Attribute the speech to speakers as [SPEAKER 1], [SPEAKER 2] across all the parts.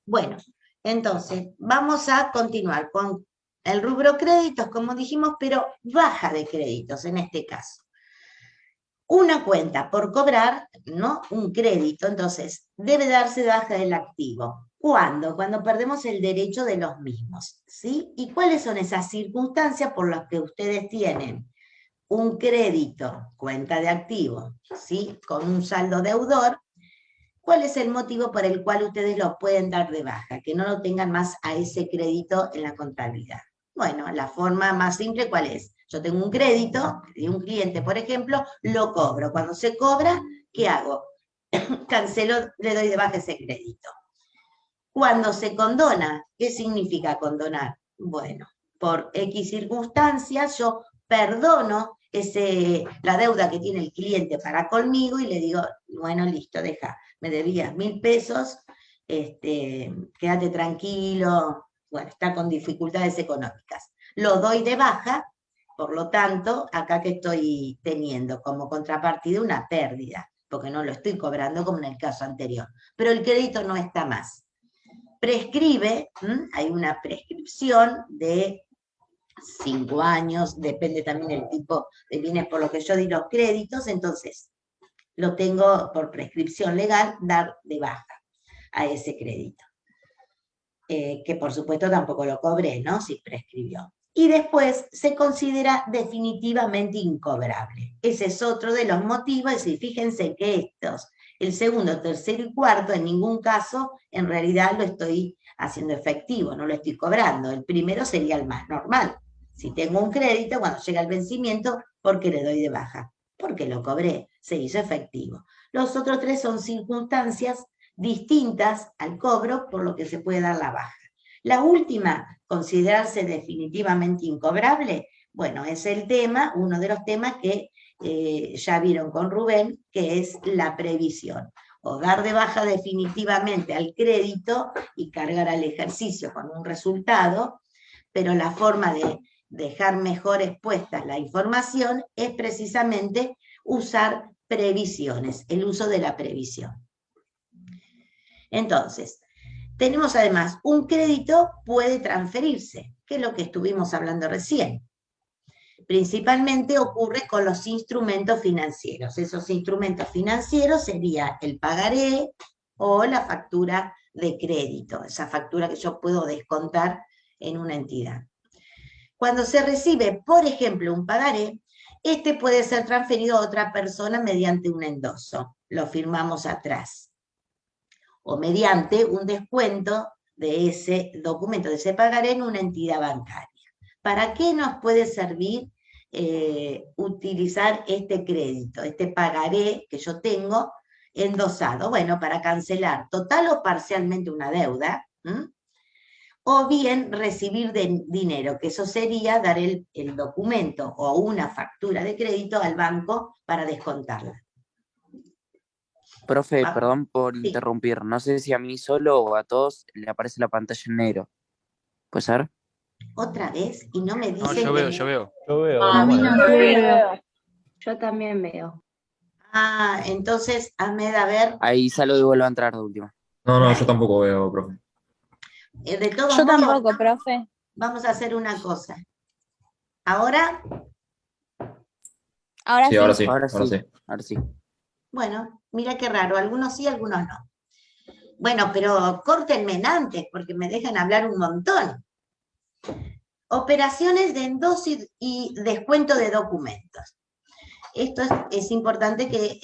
[SPEAKER 1] Bueno, entonces vamos a continuar con el rubro créditos, como dijimos, pero baja de créditos en este caso. Una cuenta por cobrar, ¿no? Un crédito, entonces, debe darse de baja del activo. ¿Cuándo? Cuando perdemos el derecho de los mismos, ¿sí? ¿Y cuáles son esas circunstancias por las que ustedes tienen un crédito, cuenta de activo, ¿sí? Con un saldo deudor? ¿Cuál es el motivo por el cual ustedes lo pueden dar de baja? Que no lo tengan más a ese crédito en la contabilidad. Bueno, la forma más simple, ¿cuál es? Yo tengo un crédito de un cliente, por ejemplo, lo cobro. Cuando se cobra, ¿qué hago? Cancelo, le doy de baja ese crédito. Cuando se condona, ¿qué significa condonar? Bueno, por X circunstancias yo perdono la deuda que tiene el cliente para conmigo y le digo, bueno, listo, deja, me debías 1.000 pesos, quédate tranquilo, bueno, está con dificultades económicas. Lo doy de baja, por lo tanto, acá que estoy teniendo como contrapartida una pérdida, porque no lo estoy cobrando como en el caso anterior, pero el crédito no está más. Prescribe, hay una prescripción de 5 años, depende también del tipo de bienes por lo que yo di los créditos, entonces lo tengo por prescripción legal, dar de baja a ese crédito. Que por supuesto tampoco lo cobré, ¿no? Si prescribió. Y después se considera definitivamente incobrable. Ese es otro de los motivos, y fíjense que estos, el segundo, tercero y cuarto, en ningún caso en realidad lo estoy haciendo efectivo, no lo estoy cobrando. El primero sería el más normal. Si tengo un crédito, cuando llega el vencimiento, ¿por qué le doy de baja? Porque lo cobré, se hizo efectivo. Los otros tres son circunstancias distintas al cobro, por lo que se puede dar la baja. La última, considerarse definitivamente incobrable, bueno, es el tema, uno de los temas que ya vieron con Rubén, que es la previsión, o dar de baja definitivamente al crédito y cargar al ejercicio con un resultado, pero la forma de dejar mejor expuesta la información es precisamente usar previsiones, el uso de la previsión. Entonces, tenemos además un crédito puede transferirse, que es lo que estuvimos hablando recién. Principalmente ocurre con los instrumentos financieros. Esos instrumentos financieros sería el pagaré o la factura de crédito, esa factura que yo puedo descontar en una entidad. Cuando se recibe, por ejemplo, un pagaré, este puede ser transferido a otra persona mediante un endoso. Lo firmamos atrás. O mediante un descuento de ese documento, de ese pagaré en una entidad bancaria. ¿Para qué nos puede servir utilizar este crédito, este pagaré que yo tengo endosado? Bueno, para cancelar total o parcialmente una deuda, o bien recibir dinero, que eso sería dar el documento o una factura de crédito al banco para descontarla.
[SPEAKER 2] Profe, perdón por
[SPEAKER 1] Sí.
[SPEAKER 2] interrumpir. No sé si a mí solo o a todos le aparece la pantalla en negro. ¿Puede ser?
[SPEAKER 1] Otra vez y no me
[SPEAKER 3] No,
[SPEAKER 1] dicen
[SPEAKER 3] yo veo,
[SPEAKER 1] que...
[SPEAKER 3] yo veo.
[SPEAKER 4] Yo veo,
[SPEAKER 5] A mí
[SPEAKER 4] normal,
[SPEAKER 5] no
[SPEAKER 4] ¿eh?
[SPEAKER 5] veo. Yo también veo.
[SPEAKER 1] Ah, entonces, Ahmed, a ver,
[SPEAKER 2] Ahí salgo y vuelvo a entrar de última.
[SPEAKER 4] No, yo
[SPEAKER 1] dale.
[SPEAKER 4] tampoco veo, profe.
[SPEAKER 1] De todos
[SPEAKER 6] Yo
[SPEAKER 1] modos,
[SPEAKER 6] tampoco, profe.
[SPEAKER 1] vamos a hacer una cosa. Ahora,
[SPEAKER 6] Ahora
[SPEAKER 4] Sí,
[SPEAKER 6] sí.
[SPEAKER 4] ahora sí,
[SPEAKER 2] Ahora
[SPEAKER 4] ahora
[SPEAKER 2] sí,
[SPEAKER 4] sí.
[SPEAKER 2] ahora sí.
[SPEAKER 1] bueno, mira qué raro, algunos sí, algunos no. Bueno, pero córtenme antes, porque me dejan hablar un montón. Operaciones de endoso y descuento de documentos. Esto es importante que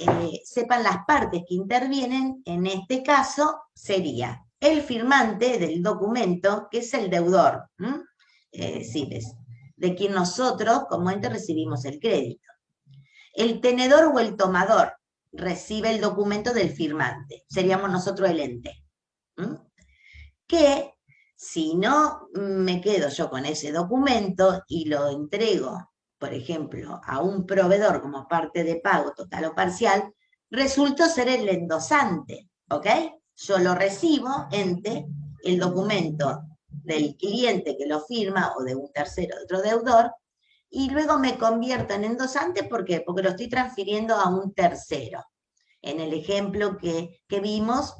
[SPEAKER 1] sepan las partes que intervienen. En este caso sería el firmante del documento, que es el deudor, de quien nosotros como ente recibimos el crédito. El tenedor o el tomador recibe el documento del firmante, seríamos nosotros el ente. Que si no me quedo yo con ese documento y lo entrego, por ejemplo, a un proveedor como parte de pago total o parcial, resulto ser el endosante, ¿ok? Yo lo recibo, ente, el documento del cliente que lo firma o de un tercero, de otro deudor, y luego me convierto en endosante, ¿por qué? Porque lo estoy transfiriendo a un tercero. En el ejemplo que vimos,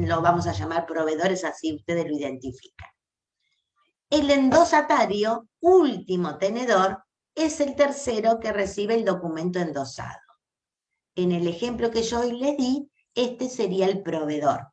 [SPEAKER 1] lo vamos a llamar proveedores, así ustedes lo identifican. El endosatario, último tenedor, es el tercero que recibe el documento endosado. En el ejemplo que yo hoy les di, este sería el proveedor.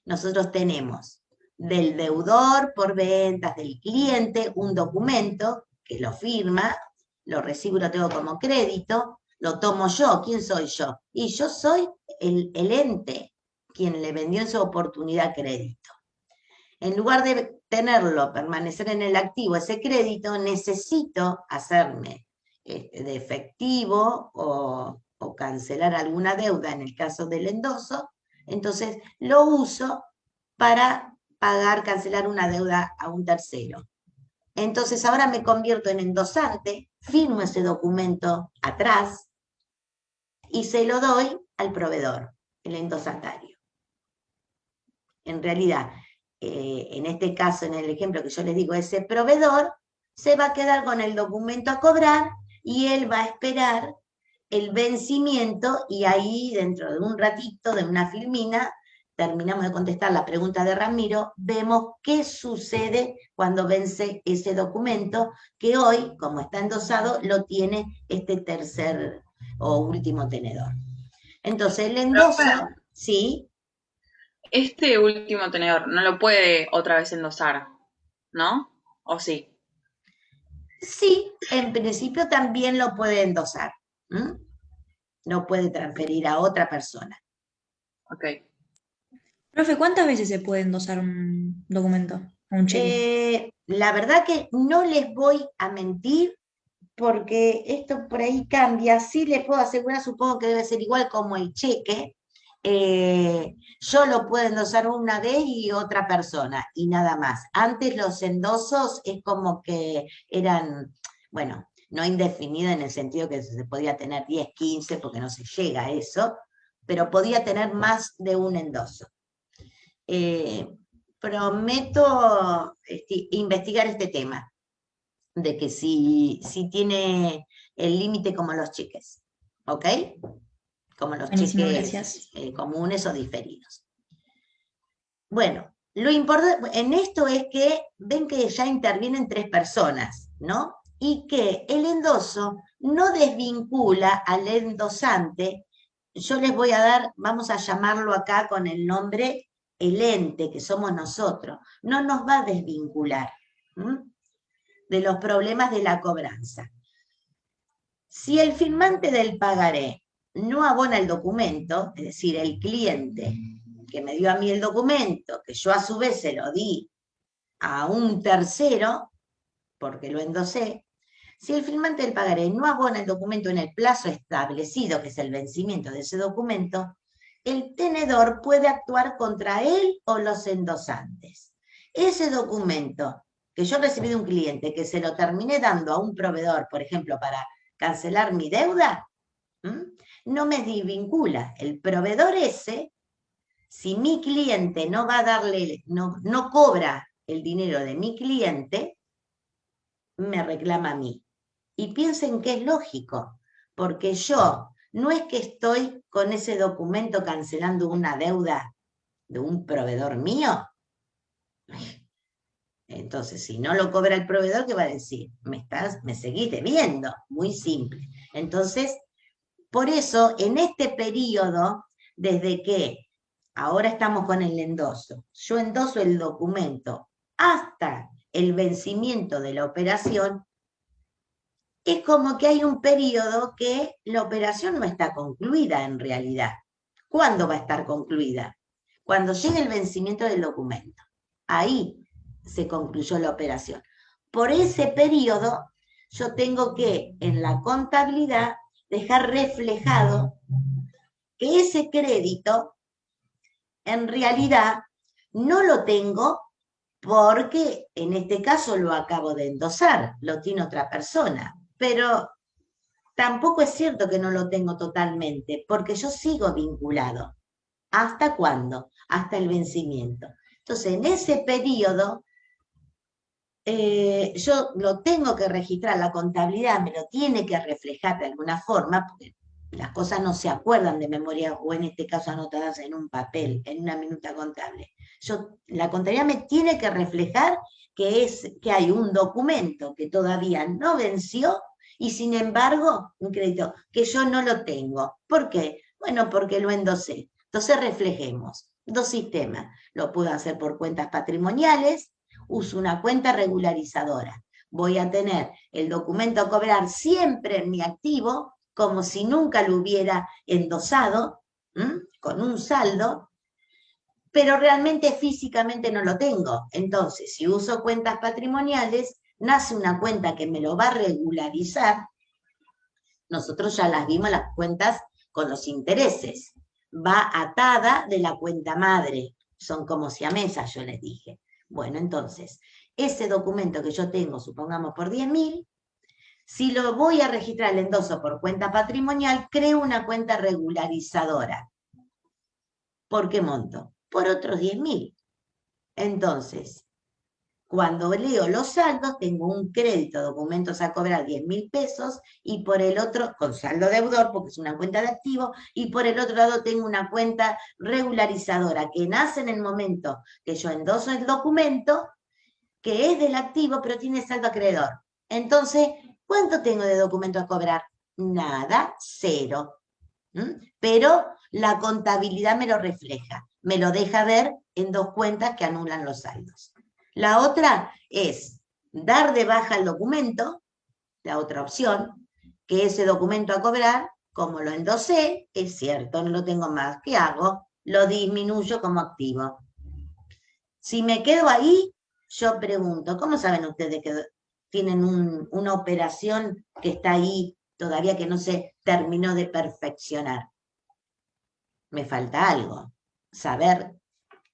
[SPEAKER 1] Nosotros tenemos del deudor por ventas del cliente un documento que lo firma, lo recibo y lo tengo como crédito, lo tomo yo. ¿Quién soy yo? Y yo soy el ente quien le vendió en su oportunidad crédito. En lugar de tenerlo, permanecer en el activo ese crédito, necesito hacerme de efectivo o cancelar alguna deuda en el caso del endoso, entonces lo uso para pagar, cancelar una deuda a un tercero. Entonces ahora me convierto en endosante, firmo ese documento atrás y se lo doy al proveedor, el endosatario. En realidad, en este caso, en el ejemplo que yo les digo, ese proveedor se va a quedar con el documento a cobrar y él va a esperar el vencimiento y ahí dentro de un ratito, de una filmina, terminamos de contestar la pregunta de Ramiro, vemos qué sucede cuando vence ese documento que hoy, como está endosado, lo tiene este tercer o último tenedor. Entonces el endoso, sí.
[SPEAKER 3] Este último tenedor no lo puede otra vez endosar, ¿no? ¿O sí?
[SPEAKER 1] Sí, en principio también lo puede endosar. No puede transferir a otra persona.
[SPEAKER 3] Ok.
[SPEAKER 4] Profe, ¿cuántas veces se puede endosar un documento, un cheque?
[SPEAKER 1] La verdad que no les voy a mentir, porque esto por ahí cambia. Sí les puedo asegurar, supongo que debe ser igual como el cheque. Yo lo puedo endosar una vez y otra persona, y nada más. Antes los endosos es como que eran, bueno, no indefinido en el sentido que se podía tener 10, 15, porque no se llega a eso, pero podía tener más de un endoso. Prometo investigar este tema, de que si tiene el límite como los cheques, ¿ok? Como los
[SPEAKER 4] Buenísimo,
[SPEAKER 1] cheques
[SPEAKER 4] gracias.
[SPEAKER 1] comunes o diferidos. Bueno, lo importante en esto es que ven que ya intervienen 3 personas, ¿no? Y que el endoso no desvincula al endosante. Yo les voy a dar, vamos a llamarlo acá con el nombre el ente, que somos nosotros. No nos va a desvincular de los problemas de la cobranza. Si el firmante del pagaré no abona el documento, es decir, el cliente que me dio a mí el documento, que yo a su vez se lo di a un tercero, porque lo endosé, si el firmante del pagaré no abona el documento en el plazo establecido, que es el vencimiento de ese documento, el tenedor puede actuar contra él o los endosantes. Ese documento que yo recibí de un cliente, que se lo terminé dando a un proveedor, por ejemplo, para cancelar mi deuda, no me desvincula. El proveedor ese, si mi cliente no va a darle, no cobra el dinero de mi cliente, me reclama a mí. Y piensen que es lógico, porque yo no es que estoy con ese documento cancelando una deuda de un proveedor mío. Entonces, si no lo cobra el proveedor, ¿qué va a decir? Me seguís debiendo. Muy simple. Entonces, por eso, en este periodo, desde que ahora estamos con el endoso, yo endoso el documento hasta el vencimiento de la operación, es como que hay un periodo que la operación no está concluida en realidad. ¿Cuándo va a estar concluida? Cuando llegue el vencimiento del documento. Ahí se concluyó la operación. Por ese periodo, yo tengo que, en la contabilidad, dejar reflejado que ese crédito, en realidad, no lo tengo porque, en este caso, lo acabo de endosar, lo tiene otra persona. Pero tampoco es cierto que no lo tengo totalmente, porque yo sigo vinculado. ¿Hasta cuándo? Hasta el vencimiento. Entonces, en ese periodo, yo lo tengo que registrar, la contabilidad me lo tiene que reflejar de alguna forma, porque Las cosas no se acuerdan de memoria, o en este caso anotadas en un papel, en una minuta contable. La contabilidad me tiene que reflejar que hay un documento que todavía no venció y sin embargo un crédito que yo no lo tengo. ¿Por qué? Bueno, porque lo endosé. Entonces reflejemos dos sistemas. Lo puedo hacer por cuentas patrimoniales, uso una cuenta regularizadora. Voy a tener el documento a cobrar siempre en mi activo, como si nunca lo hubiera endosado, con un saldo, pero realmente físicamente no lo tengo. Entonces, si uso cuentas patrimoniales, nace una cuenta que me lo va a regularizar. Nosotros ya las vimos, las cuentas con los intereses. Va atada de la cuenta madre. Son como siamesas, yo les dije. Bueno, entonces, ese documento que yo tengo, supongamos por 10.000, si lo voy a registrar el endoso por cuenta patrimonial, creo una cuenta regularizadora. ¿Por qué monto? Por otros 10.000. Entonces, cuando leo los saldos, tengo un crédito, documentos a cobrar 10.000 pesos, y por el otro, con saldo deudor, porque es una cuenta de activo, y por el otro lado tengo una cuenta regularizadora que nace en el momento que yo endoso el documento, que es del activo, pero tiene saldo acreedor. Entonces, ¿cuánto tengo de documento a cobrar? Nada, 0. Pero la contabilidad me lo refleja, me lo deja ver en dos cuentas que anulan los saldos. La otra es dar de baja el documento, la otra opción, que ese documento a cobrar, como lo endosé, es cierto, no lo tengo más. ¿Qué hago? Lo disminuyo como activo. Si me quedo ahí, yo pregunto, ¿cómo saben ustedes que tienen una operación que está ahí todavía que no se terminó de perfeccionar? Me falta algo. Saber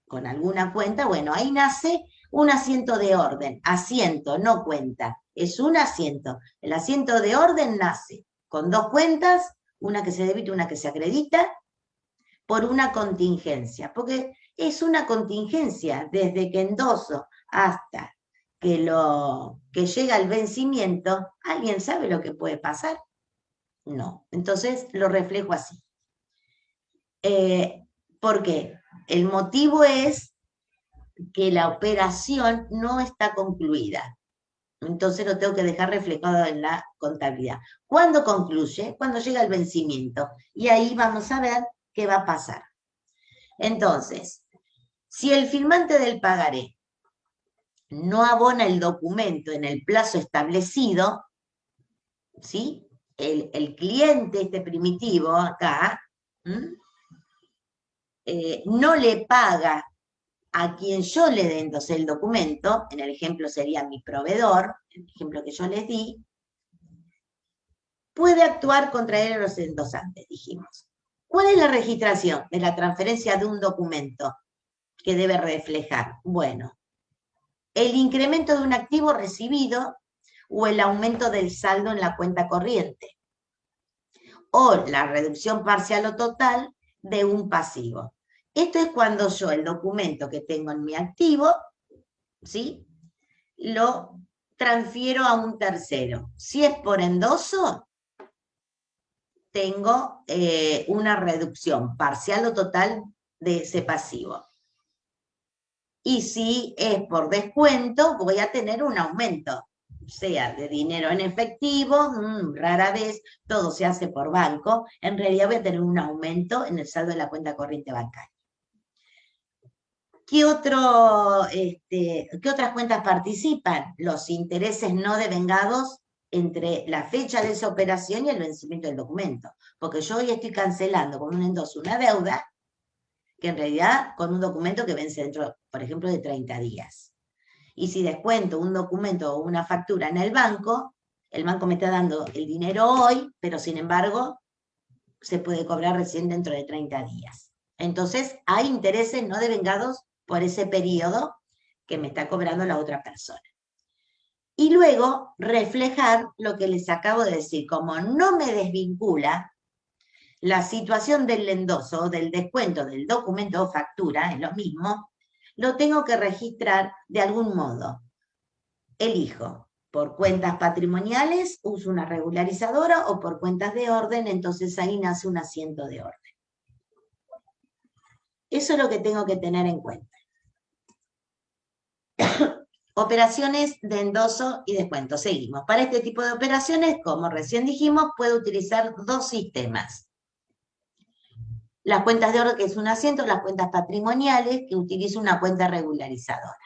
[SPEAKER 1] con alguna cuenta, bueno, ahí nace un asiento de orden. Asiento, no cuenta. Es un asiento. El asiento de orden nace con dos cuentas, una que se debita y una que se acredita, por una contingencia. Porque es una contingencia desde que endoso hasta que llega el vencimiento. ¿Alguien sabe lo que puede pasar? No. Entonces lo reflejo así. ¿Por qué? El motivo es que la operación no está concluida. Entonces lo tengo que dejar reflejado en la contabilidad. ¿Cuándo concluye? Cuando llega el vencimiento. Y ahí vamos a ver qué va a pasar. Entonces, si el firmante del pagaré no abona el documento en el plazo establecido, ¿sí? El cliente, este primitivo acá, no le paga a quien yo le endosé el documento, en el ejemplo sería mi proveedor, el ejemplo que yo les di, puede actuar contra él o los endosantes, dijimos. ¿Cuál es la registración de la transferencia de un documento que debe reflejar? Bueno, el incremento de un activo recibido o el aumento del saldo en la cuenta corriente, o la reducción parcial o total de un pasivo. Esto es cuando yo el documento que tengo en mi activo, ¿sí?, lo transfiero a un tercero. Si es por endoso, tengo una reducción parcial o total de ese pasivo. Y si es por descuento, voy a tener un aumento, sea de dinero en efectivo, rara vez, todo se hace por banco, en realidad voy a tener un aumento en el saldo de la cuenta corriente bancaria. ¿Qué otras cuentas participan? Los intereses no devengados entre la fecha de esa operación y el vencimiento del documento. Porque yo hoy estoy cancelando con un endoso una deuda, que en realidad con un documento que vence dentro, por ejemplo, de 30 días. Y si descuento un documento o una factura en el banco me está dando el dinero hoy, pero sin embargo se puede cobrar recién dentro de 30 días. Entonces hay intereses no devengados por ese periodo que me está cobrando la otra persona. Y luego reflejar lo que les acabo de decir, como no me desvincula la situación del endoso o del descuento del documento o factura, es lo mismo, lo tengo que registrar de algún modo. Elijo por cuentas patrimoniales uso una regularizadora o por cuentas de orden, entonces ahí nace un asiento de orden. Eso es lo que tengo que tener en cuenta. Operaciones de endoso y descuento. Seguimos. Para este tipo de operaciones, como recién dijimos, puedo utilizar dos sistemas. Las cuentas de orden, que es un asiento, las cuentas patrimoniales, que utilizo una cuenta regularizadora.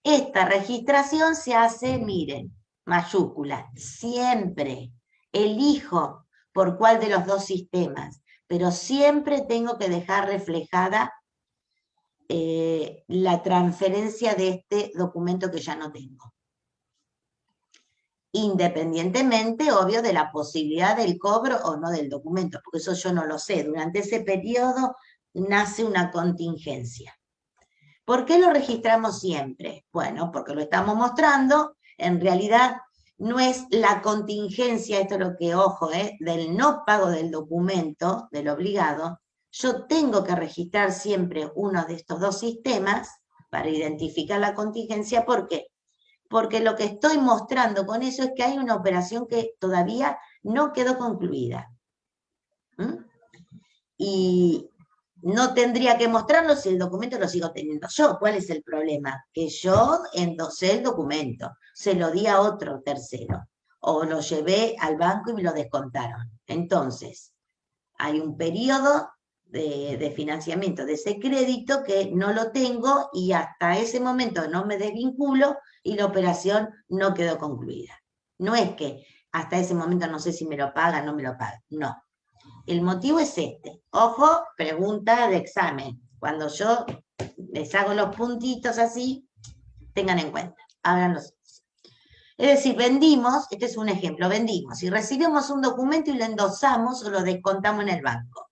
[SPEAKER 1] Esta registración se hace, miren, mayúscula, siempre elijo por cuál de los dos sistemas, pero siempre tengo que dejar reflejada la transferencia de este documento que ya no tengo. Independientemente, obvio, de la posibilidad del cobro o no del documento, porque eso yo no lo sé. Durante ese periodo nace una contingencia. ¿Por qué lo registramos siempre? Bueno, porque lo estamos mostrando, en realidad no es la contingencia, esto es lo que, ojo, del no pago del documento, del obligado. Yo tengo que registrar siempre uno de estos dos sistemas para identificar la contingencia. ¿Por qué? Porque lo que estoy mostrando con eso es que hay una operación que todavía no quedó concluida. Y no tendría que mostrarlo si el documento lo sigo teniendo yo. ¿Cuál es el problema? Que yo endosé el documento, se lo di a otro tercero, o lo llevé al banco y me lo descontaron. Entonces, hay un periodo de financiamiento de ese crédito que no lo tengo y hasta ese momento no me desvinculo y la operación no quedó concluida. No es que hasta ese momento no sé si me lo pagan o no me lo pagan, no. El motivo es este. Ojo, pregunta de examen. Cuando yo les hago los puntitos así, tengan en cuenta, abran los ojos. Es decir, vendimos, este es un ejemplo, vendimos y recibimos un documento y lo endosamos o lo descontamos en el banco.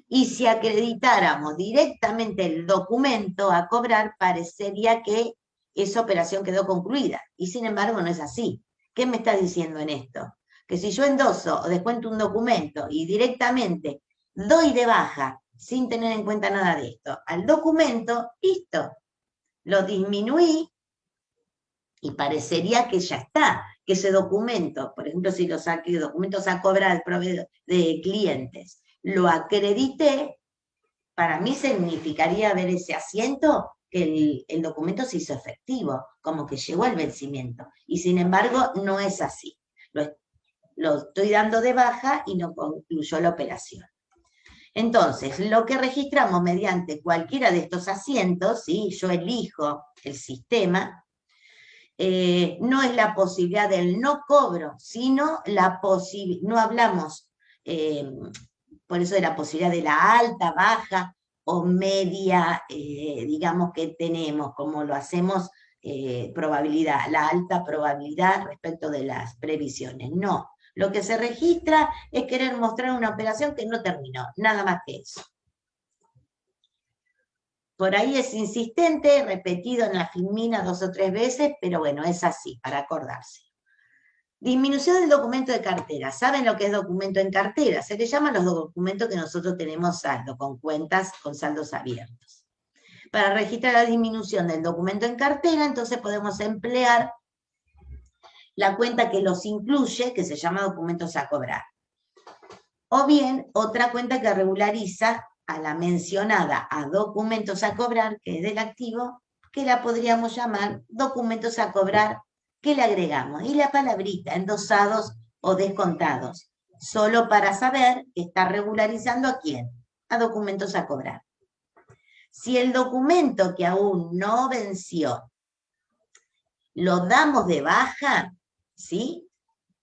[SPEAKER 1] Y si acreditáramos directamente el documento a cobrar, parecería que esa operación quedó concluida. Y sin embargo no es así. ¿Qué me está diciendo en esto? Que si yo endoso o descuento un documento y directamente doy de baja, sin tener en cuenta nada de esto, al documento, listo, lo disminuí y parecería que ya está, que ese documento, por ejemplo, si lo saqué, documentos a cobrar al proveedor de clientes, lo acredité, para mí significaría ver ese asiento que el documento se hizo efectivo, como que llegó el vencimiento, y sin embargo no es así. Lo estoy dando de baja y no concluyó la operación. Entonces, lo que registramos mediante cualquiera de estos asientos, ¿sí? Yo elijo el sistema, no es la posibilidad del no cobro, sino la posibilidad, no hablamos por eso de la posibilidad de la alta, baja o media, digamos, que tenemos, como lo hacemos, probabilidad, la alta probabilidad respecto de las previsiones. No. Lo que se registra es querer mostrar una operación que no terminó, nada más que eso. Por ahí es insistente, repetido en la filmina 2 o 3 veces, pero bueno, es así, para acordarse. Disminución del documento de cartera. ¿Saben lo que es documento en cartera? Se le llaman los documentos que nosotros tenemos saldo, con cuentas con saldos abiertos. Para registrar la disminución del documento en cartera, entonces podemos emplear la cuenta que los incluye, que se llama documentos a cobrar. O bien, otra cuenta que regulariza a la mencionada a documentos a cobrar, que es del activo, que la podríamos llamar documentos a cobrar, que le agregamos. Y la palabrita, endosados o descontados, solo para saber que está regularizando a quién, a documentos a cobrar. Si el documento que aún no venció lo damos de baja, ¿sí?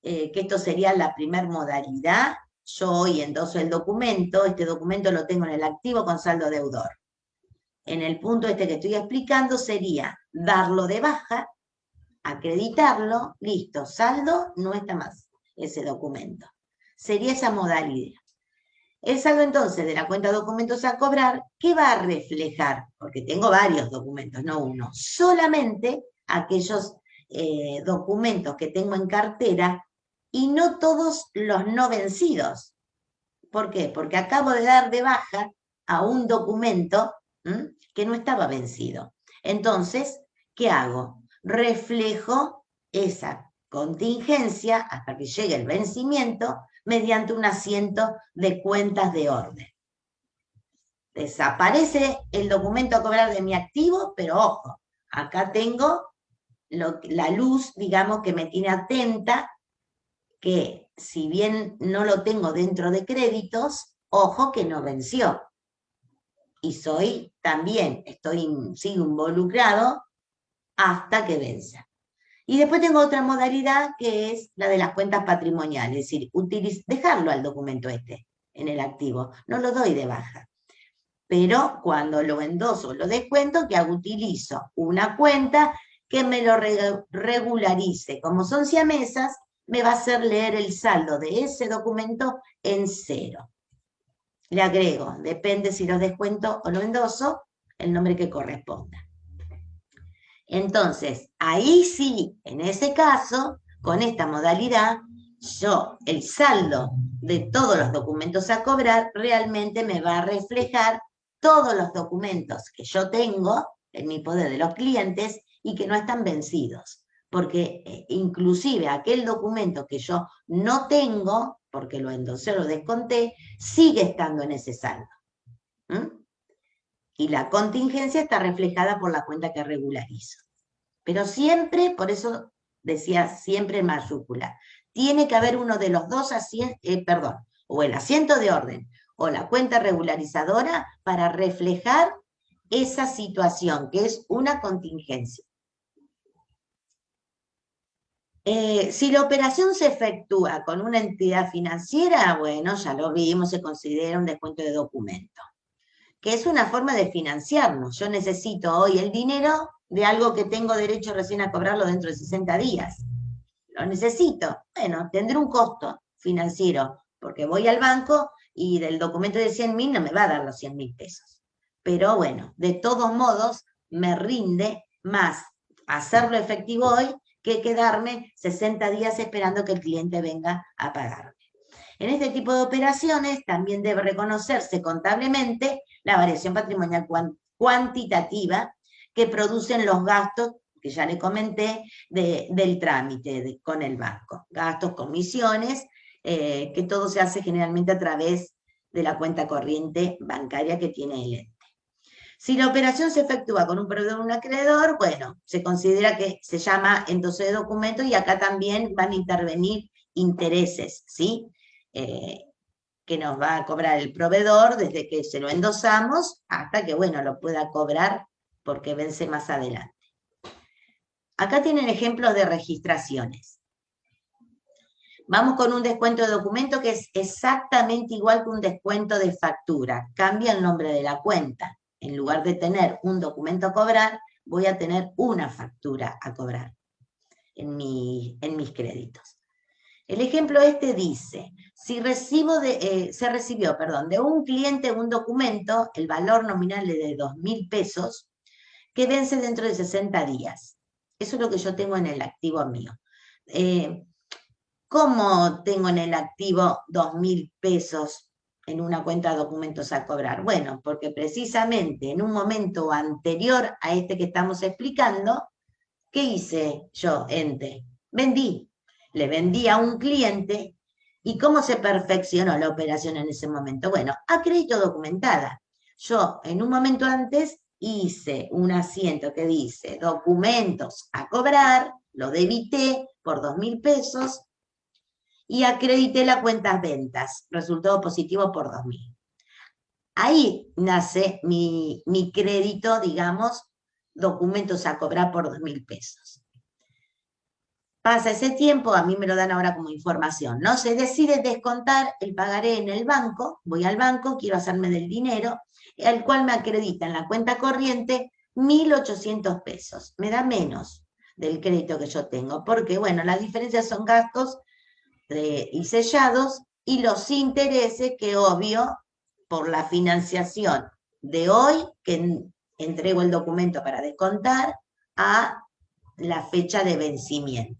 [SPEAKER 1] Que esto sería la primera modalidad. Yo hoy endoso el documento, este documento lo tengo en el activo con saldo deudor. En el punto este que estoy explicando sería darlo de baja, acreditarlo, listo, saldo, no está más ese documento. Sería esa modalidad. El saldo entonces de la cuenta de documentos a cobrar, ¿qué va a reflejar? Porque tengo varios documentos, no uno. Solamente aquellos documentos que tengo en cartera y no todos los no vencidos. ¿Por qué? Porque acabo de dar de baja a un documento que no estaba vencido. Entonces, ¿qué hago? Reflejo esa contingencia hasta que llegue el vencimiento mediante un asiento de cuentas de orden. Desaparece el documento a cobrar de mi activo, pero ojo, acá tengo la luz, digamos, que me tiene atenta, que si bien no lo tengo dentro de créditos, ojo que no venció. Y sigo involucrado hasta que venza. Y después tengo otra modalidad que es la de las cuentas patrimoniales, es decir, dejarlo al documento en el activo, no lo doy de baja. Pero cuando lo endoso o lo descuento, ¿qué hago? Utilizo una cuenta que me lo regularice. Como son siamesas, me va a hacer leer el saldo de ese documento en 0. Le agrego, depende si lo descuento o lo endoso, el nombre que corresponda. Entonces, ahí sí, en ese caso, con esta modalidad, el saldo de todos los documentos a cobrar realmente me va a reflejar todos los documentos que yo tengo en mi poder de los clientes y que no están vencidos. Porque inclusive aquel documento que yo no tengo, porque lo endosé o lo desconté, sigue estando en ese saldo. Y la contingencia está reflejada por la cuenta que regularizo. Pero siempre, por eso decía siempre en mayúscula, tiene que haber uno de los dos o el asiento de orden o la cuenta regularizadora para reflejar esa situación, que es una contingencia. Si la operación se efectúa con una entidad financiera, bueno, ya lo vimos, se considera un descuento de documento, que es una forma de financiarnos. Yo necesito hoy el dinero de algo que tengo derecho recién a cobrarlo dentro de 60 días. Lo necesito. Bueno, tendré un costo financiero, porque voy al banco y del documento de 100.000 no me va a dar los 100.000 pesos. Pero bueno, de todos modos, me rinde más hacerlo efectivo hoy que quedarme 60 días esperando que el cliente venga a pagarme. En este tipo de operaciones también debe reconocerse contablemente la variación patrimonial cuantitativa que producen los gastos, que ya le comenté, del trámite con el banco. Gastos, comisiones, que todo se hace generalmente a través de la cuenta corriente bancaria que tiene el ente. Si la operación se efectúa con un proveedor o un acreedor, bueno, se considera que se llama endoso de documento y acá también van a intervenir intereses, ¿sí? Que nos va a cobrar el proveedor desde que se lo endosamos hasta que, bueno, lo pueda cobrar porque vence más adelante. Acá tienen ejemplos de registraciones. Vamos con un descuento de documento que es exactamente igual que un descuento de factura. Cambia el nombre de la cuenta. En lugar de tener un documento a cobrar, voy a tener una factura a cobrar en mis créditos. El ejemplo dice, si se recibió de un cliente un documento, el valor nominal es de 2.000 pesos, que vence dentro de 60 días. Eso es lo que yo tengo en el activo mío. ¿Cómo tengo en el activo 2.000 pesos en una cuenta de documentos a cobrar? Bueno, porque precisamente en un momento anterior a este que estamos explicando, ¿qué hice yo, ente? Vendí. Le vendí a un cliente. ¿Y cómo se perfeccionó la operación en ese momento? Bueno, a crédito documentada. Yo en un momento antes hice un asiento que dice documentos a cobrar, lo debité por 2.000 pesos y acredité la cuenta ventas, resultado positivo por 2.000. Ahí nace mi crédito, digamos, documentos a cobrar por 2.000 pesos. Pasa ese tiempo, a mí me lo dan ahora como información, ¿no? Se decide descontar el pagaré en el banco, voy al banco, quiero hacerme del dinero, al cual me acredita en la cuenta corriente 1.800 pesos. Me da menos del crédito que yo tengo, porque, bueno, las diferencias son gastos y sellados y los intereses que, obvio, por la financiación de hoy, que entrego el documento para descontar, a la fecha de vencimiento.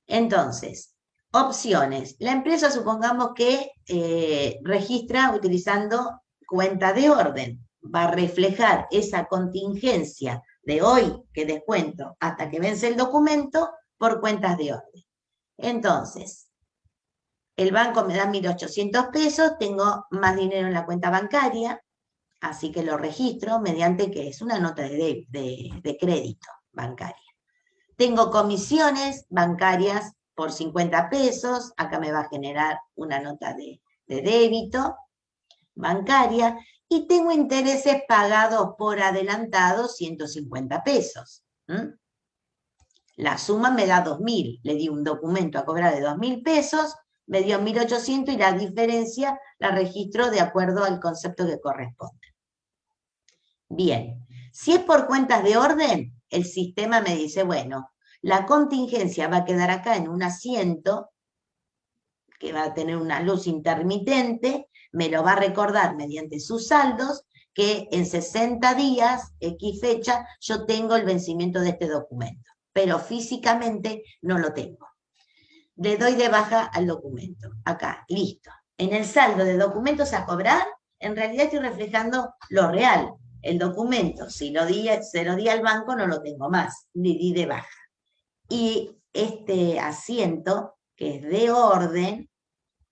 [SPEAKER 1] Entonces, opciones. La empresa, supongamos que registra utilizando cuenta de orden. Va a reflejar esa contingencia de hoy que descuento hasta que vence el documento por cuentas de orden. Entonces, el banco me da 1.800 pesos, tengo más dinero en la cuenta bancaria, así que lo registro mediante que es una nota de crédito bancaria. Tengo comisiones bancarias por 50 pesos, acá me va a generar una nota de débito bancaria, y tengo intereses pagados por adelantado 150 pesos. La suma me da 2.000, le di un documento a cobrar de 2.000 pesos, me dio 1.800 y la diferencia la registro de acuerdo al concepto que corresponde. Bien, si es por cuentas de orden, el sistema me dice, bueno, la contingencia va a quedar acá en un asiento que va a tener una luz intermitente, me lo va a recordar mediante sus saldos, que en 60 días, X fecha, yo tengo el vencimiento de este documento, pero físicamente no lo tengo. Le doy de baja al documento, acá, listo. En el saldo de documentos a cobrar, en realidad estoy reflejando lo real. El documento, si se lo di al banco, no lo tengo más, le di de baja. Y este asiento, que es de orden,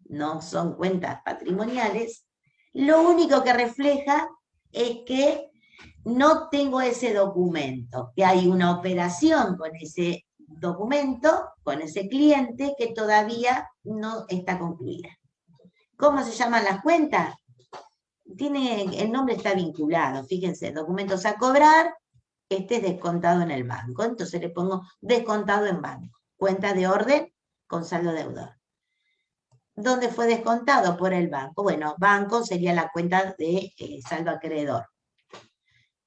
[SPEAKER 1] no son cuentas patrimoniales, lo único que refleja es que no tengo ese documento, que hay una operación con ese documento, con ese cliente, que todavía no está concluida. ¿Cómo se llaman las cuentas? El nombre está vinculado, fíjense, documentos a cobrar, este es descontado en el banco, entonces le pongo descontado en banco, cuenta de orden con saldo deudor. ¿Dónde fue descontado? Por el banco. Bueno, banco sería la cuenta de saldo acreedor.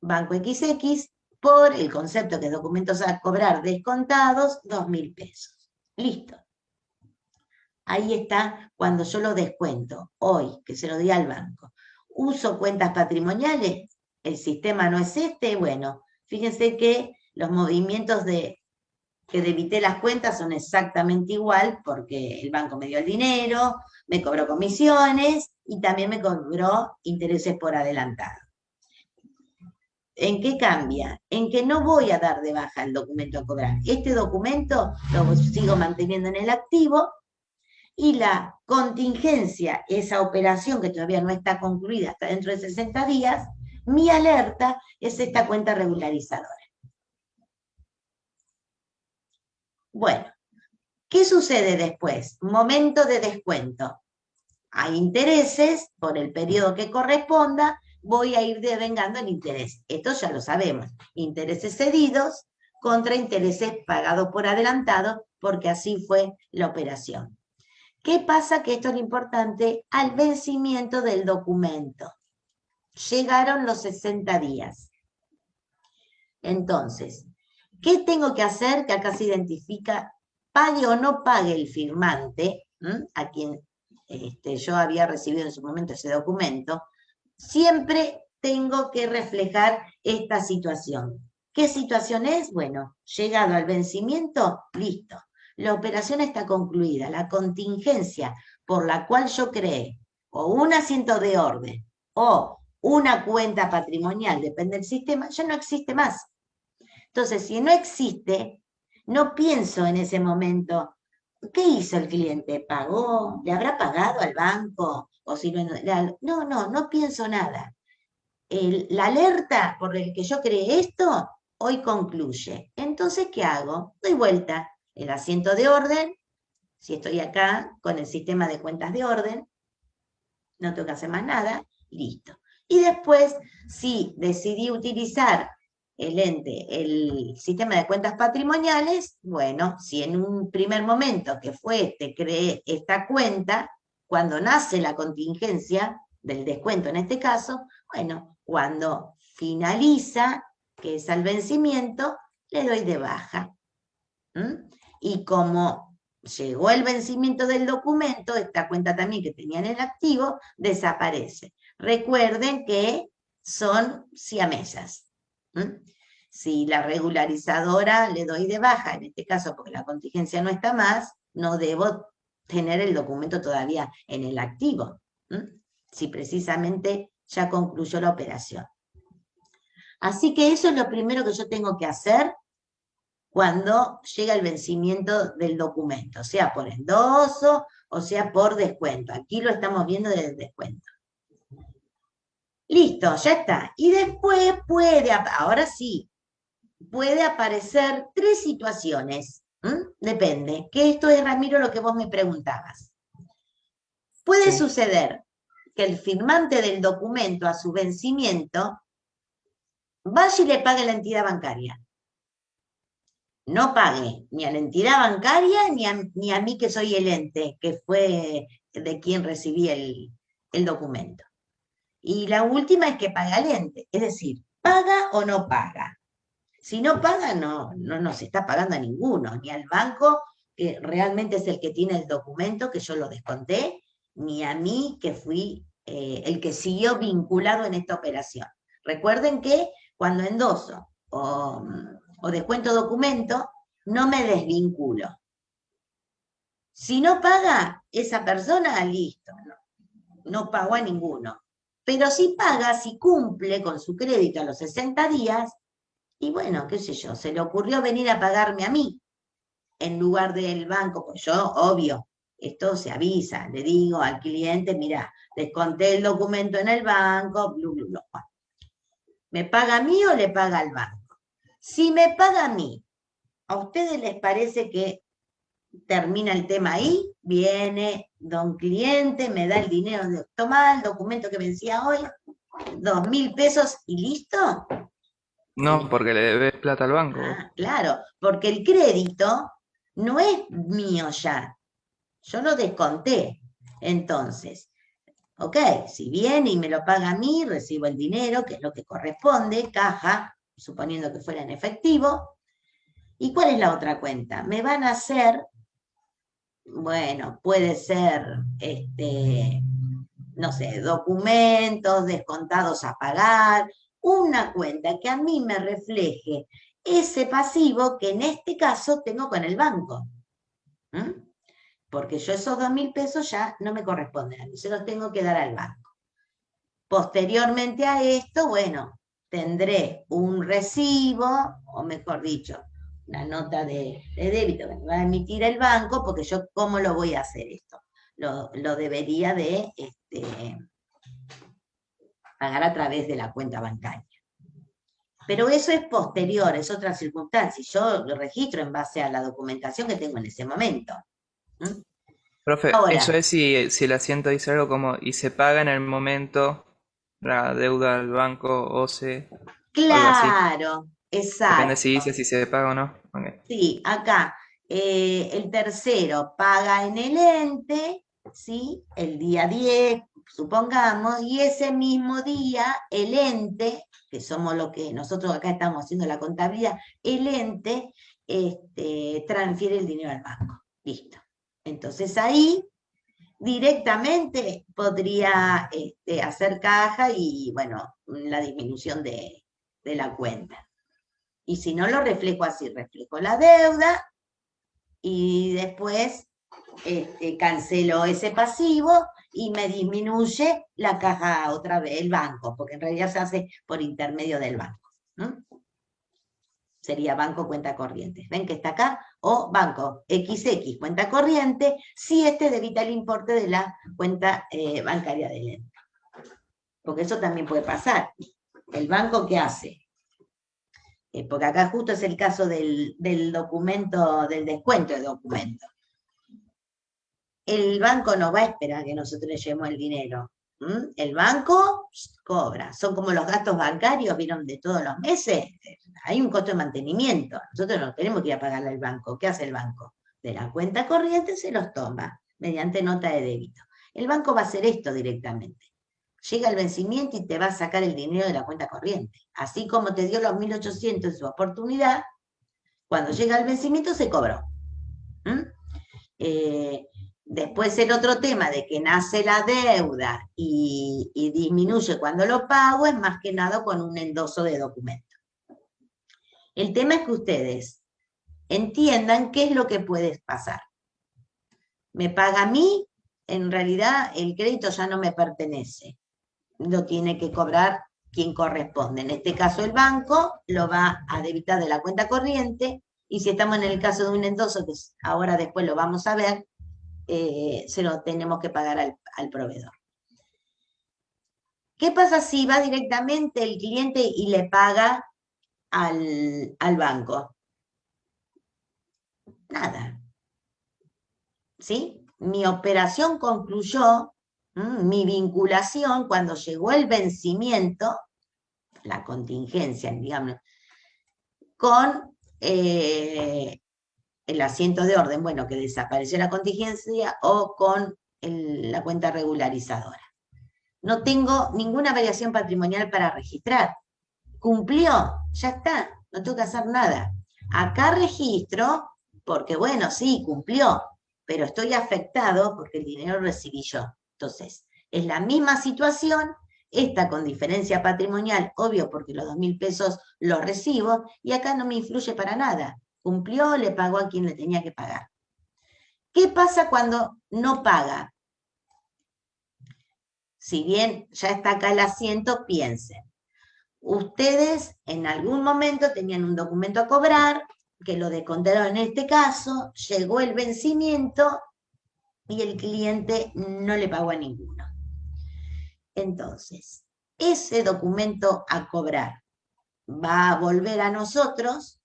[SPEAKER 1] Banco XX, por el concepto que es documentos a cobrar descontados, 2.000 pesos. Listo. Ahí está cuando yo lo descuento, hoy, que se lo di al banco. ¿Uso cuentas patrimoniales? ¿El sistema no es este? Bueno, fíjense que los movimientos que debité las cuentas son exactamente igual, porque el banco me dio el dinero, me cobró comisiones y también me cobró intereses por adelantado. ¿En qué cambia? En que no voy a dar de baja el documento a cobrar. Este documento lo sigo manteniendo en el activo y la contingencia, esa operación que todavía no está concluida hasta dentro de 60 días, mi alerta es esta cuenta regularizadora. Bueno, ¿qué sucede después? Momento de descuento. Hay intereses, por el periodo que corresponda, voy a ir devengando el interés. Esto ya lo sabemos. Intereses cedidos contra intereses pagados por adelantado, porque así fue la operación. ¿Qué pasa? Que esto es lo importante, al vencimiento del documento. Llegaron los 60 días. Entonces, ¿qué tengo que hacer? Que acá se identifica, pague o no pague el firmante, a quien yo había recibido en su momento ese documento, siempre tengo que reflejar esta situación. ¿Qué situación es? Bueno, llegado al vencimiento, listo. La operación está concluida. La contingencia por la cual yo creé o un asiento de orden o una cuenta patrimonial, depende del sistema, ya no existe más. Entonces, si no existe, no pienso en ese momento, ¿qué hizo el cliente? ¿Pagó? ¿Le habrá pagado al banco? ¿O si no pienso nada. La alerta por el que yo creé esto, hoy concluye. Entonces, ¿qué hago? Doy vuelta el asiento de orden, si estoy acá con el sistema de cuentas de orden, no tengo que hacer más nada, listo. Y después, si decidí utilizar el sistema de cuentas patrimoniales, bueno, si en un primer momento que fue creé esta cuenta, cuando nace la contingencia del descuento en este caso, bueno, cuando finaliza, que es al vencimiento, le doy de baja. Y como llegó el vencimiento del documento, esta cuenta también que tenía en el activo, desaparece. Recuerden que son siamesas. Si la regularizadora le doy de baja, en este caso porque la contingencia no está más, no debo tener el documento todavía en el activo, si precisamente ya concluyó la operación. Así que eso es lo primero que yo tengo que hacer cuando llega el vencimiento del documento, sea por endoso o sea por descuento. Aquí lo estamos viendo del descuento. Listo, ya está. Y después ahora sí, puede aparecer 3 situaciones. Depende, que esto es, Ramiro, lo que vos me preguntabas. Puede suceder que el firmante del documento a su vencimiento vaya y le pague a la entidad bancaria. No pague ni a la entidad bancaria ni a mí que soy el ente, que fue de quien recibí el documento. Y la última es que paga al ente, es decir, paga o no paga. Si no paga, no nos está pagando a ninguno, ni al banco, que realmente es el que tiene el documento, que yo lo desconté, ni a mí, que fui el que siguió vinculado en esta operación. Recuerden que cuando endoso o descuento documento, no me desvinculo. Si no paga esa persona, listo, no pagó a ninguno. Pero si paga, si cumple con su crédito a los 60 días, y bueno, qué sé yo, se le ocurrió venir a pagarme a mí, en lugar del banco, pues yo, obvio, esto se avisa, le digo al cliente, mira, desconté el documento en el banco, blu, blu, blu. ¿Me paga a mí o le paga al banco? Si me paga a mí, ¿a ustedes les parece que termina el tema ahí? Viene don cliente, me da el dinero, toma el documento que vencía hoy, 2.000 pesos y listo.
[SPEAKER 6] No, porque le debes plata al banco.
[SPEAKER 1] Claro, porque el crédito no es mío ya. Yo lo desconté. Entonces, ok, si viene y me lo paga a mí, recibo el dinero, que es lo que corresponde, caja, suponiendo que fuera en efectivo. ¿Y cuál es la otra cuenta? Me van a hacer, bueno, puede ser, no sé, documentos, descontados a pagar, una cuenta que a mí me refleje ese pasivo que en este caso tengo con el banco. Porque yo esos 2.000 pesos ya no me corresponden a mí, se los tengo que dar al banco. Posteriormente a esto, bueno, tendré un recibo, o mejor dicho, una nota de débito que me va a emitir el banco, porque yo, ¿cómo lo voy a hacer esto? Lo debería de pagar a través de la cuenta bancaria. Pero eso es posterior, es otra circunstancia. Yo lo registro en base a la documentación que tengo en ese momento.
[SPEAKER 6] Profe,
[SPEAKER 1] Ahora,
[SPEAKER 6] eso es si el asiento dice algo como y se paga en el momento la deuda al banco o se...
[SPEAKER 1] claro, exacto.
[SPEAKER 6] Depende si dice si se paga o no. Okay.
[SPEAKER 1] Sí, acá el tercero paga en el ente, ¿sí? El día 10, supongamos, y ese mismo día el ente, que somos lo que nosotros acá estamos haciendo la contabilidad, el ente transfiere el dinero al banco. Listo. Entonces ahí directamente podría hacer caja y, bueno, la disminución de la cuenta. Y si no, lo reflejo así, reflejo la deuda y después cancelo ese pasivo y me disminuye la caja otra vez, el banco, porque en realidad se hace por intermedio del banco. Sería banco cuenta corriente. ¿Ven que está acá? O banco XX cuenta corriente, si debita el importe de la cuenta bancaria del ente. Porque eso también puede pasar. ¿El banco qué hace? Porque acá justo es el caso del documento, del descuento de documento. El banco no va a esperar que nosotros le llevemos el dinero. El banco cobra. Son como los gastos bancarios, ¿vieron? De todos los meses. Hay un costo de mantenimiento. Nosotros no tenemos que ir a pagarle al banco. ¿Qué hace el banco? De la cuenta corriente se los toma mediante nota de débito. El banco va a hacer esto directamente. Llega el vencimiento y te va a sacar el dinero de la cuenta corriente. Así como te dio los 1.800 en su oportunidad, cuando llega el vencimiento se cobró. Después el otro tema de que nace la deuda y disminuye cuando lo pago es más que nada con un endoso de documento. El tema es que ustedes entiendan qué es lo que puede pasar. Me paga a mí, en realidad el crédito ya no me pertenece. Lo tiene que cobrar quien corresponde. En este caso el banco lo va a debitar de la cuenta corriente, y si estamos en el caso de un endoso, que ahora después lo vamos a ver, se lo tenemos que pagar al proveedor. ¿Qué pasa si va directamente el cliente y le paga al banco? Nada. ¿Sí? Mi operación concluyó, mi vinculación, cuando llegó el vencimiento, la contingencia, digamos, con el asiento de orden, bueno, que desapareció la contingencia, o con la cuenta regularizadora. No tengo ninguna variación patrimonial para registrar. Cumplió, ya está, no tengo que hacer nada. Acá registro, porque bueno, sí, cumplió, pero estoy afectado porque el dinero recibí yo. Entonces, es la misma situación, esta con diferencia patrimonial, obvio, porque los 2.000 pesos los recibo, y acá no me influye para nada. Cumplió, le pagó a quien le tenía que pagar. ¿Qué pasa cuando no paga? Si bien ya está acá el asiento, piensen. Ustedes en algún momento tenían un documento a cobrar, que lo descontaron en este caso, llegó el vencimiento y el cliente no le pagó a ninguno. Entonces, ese documento a cobrar va a volver a nosotros,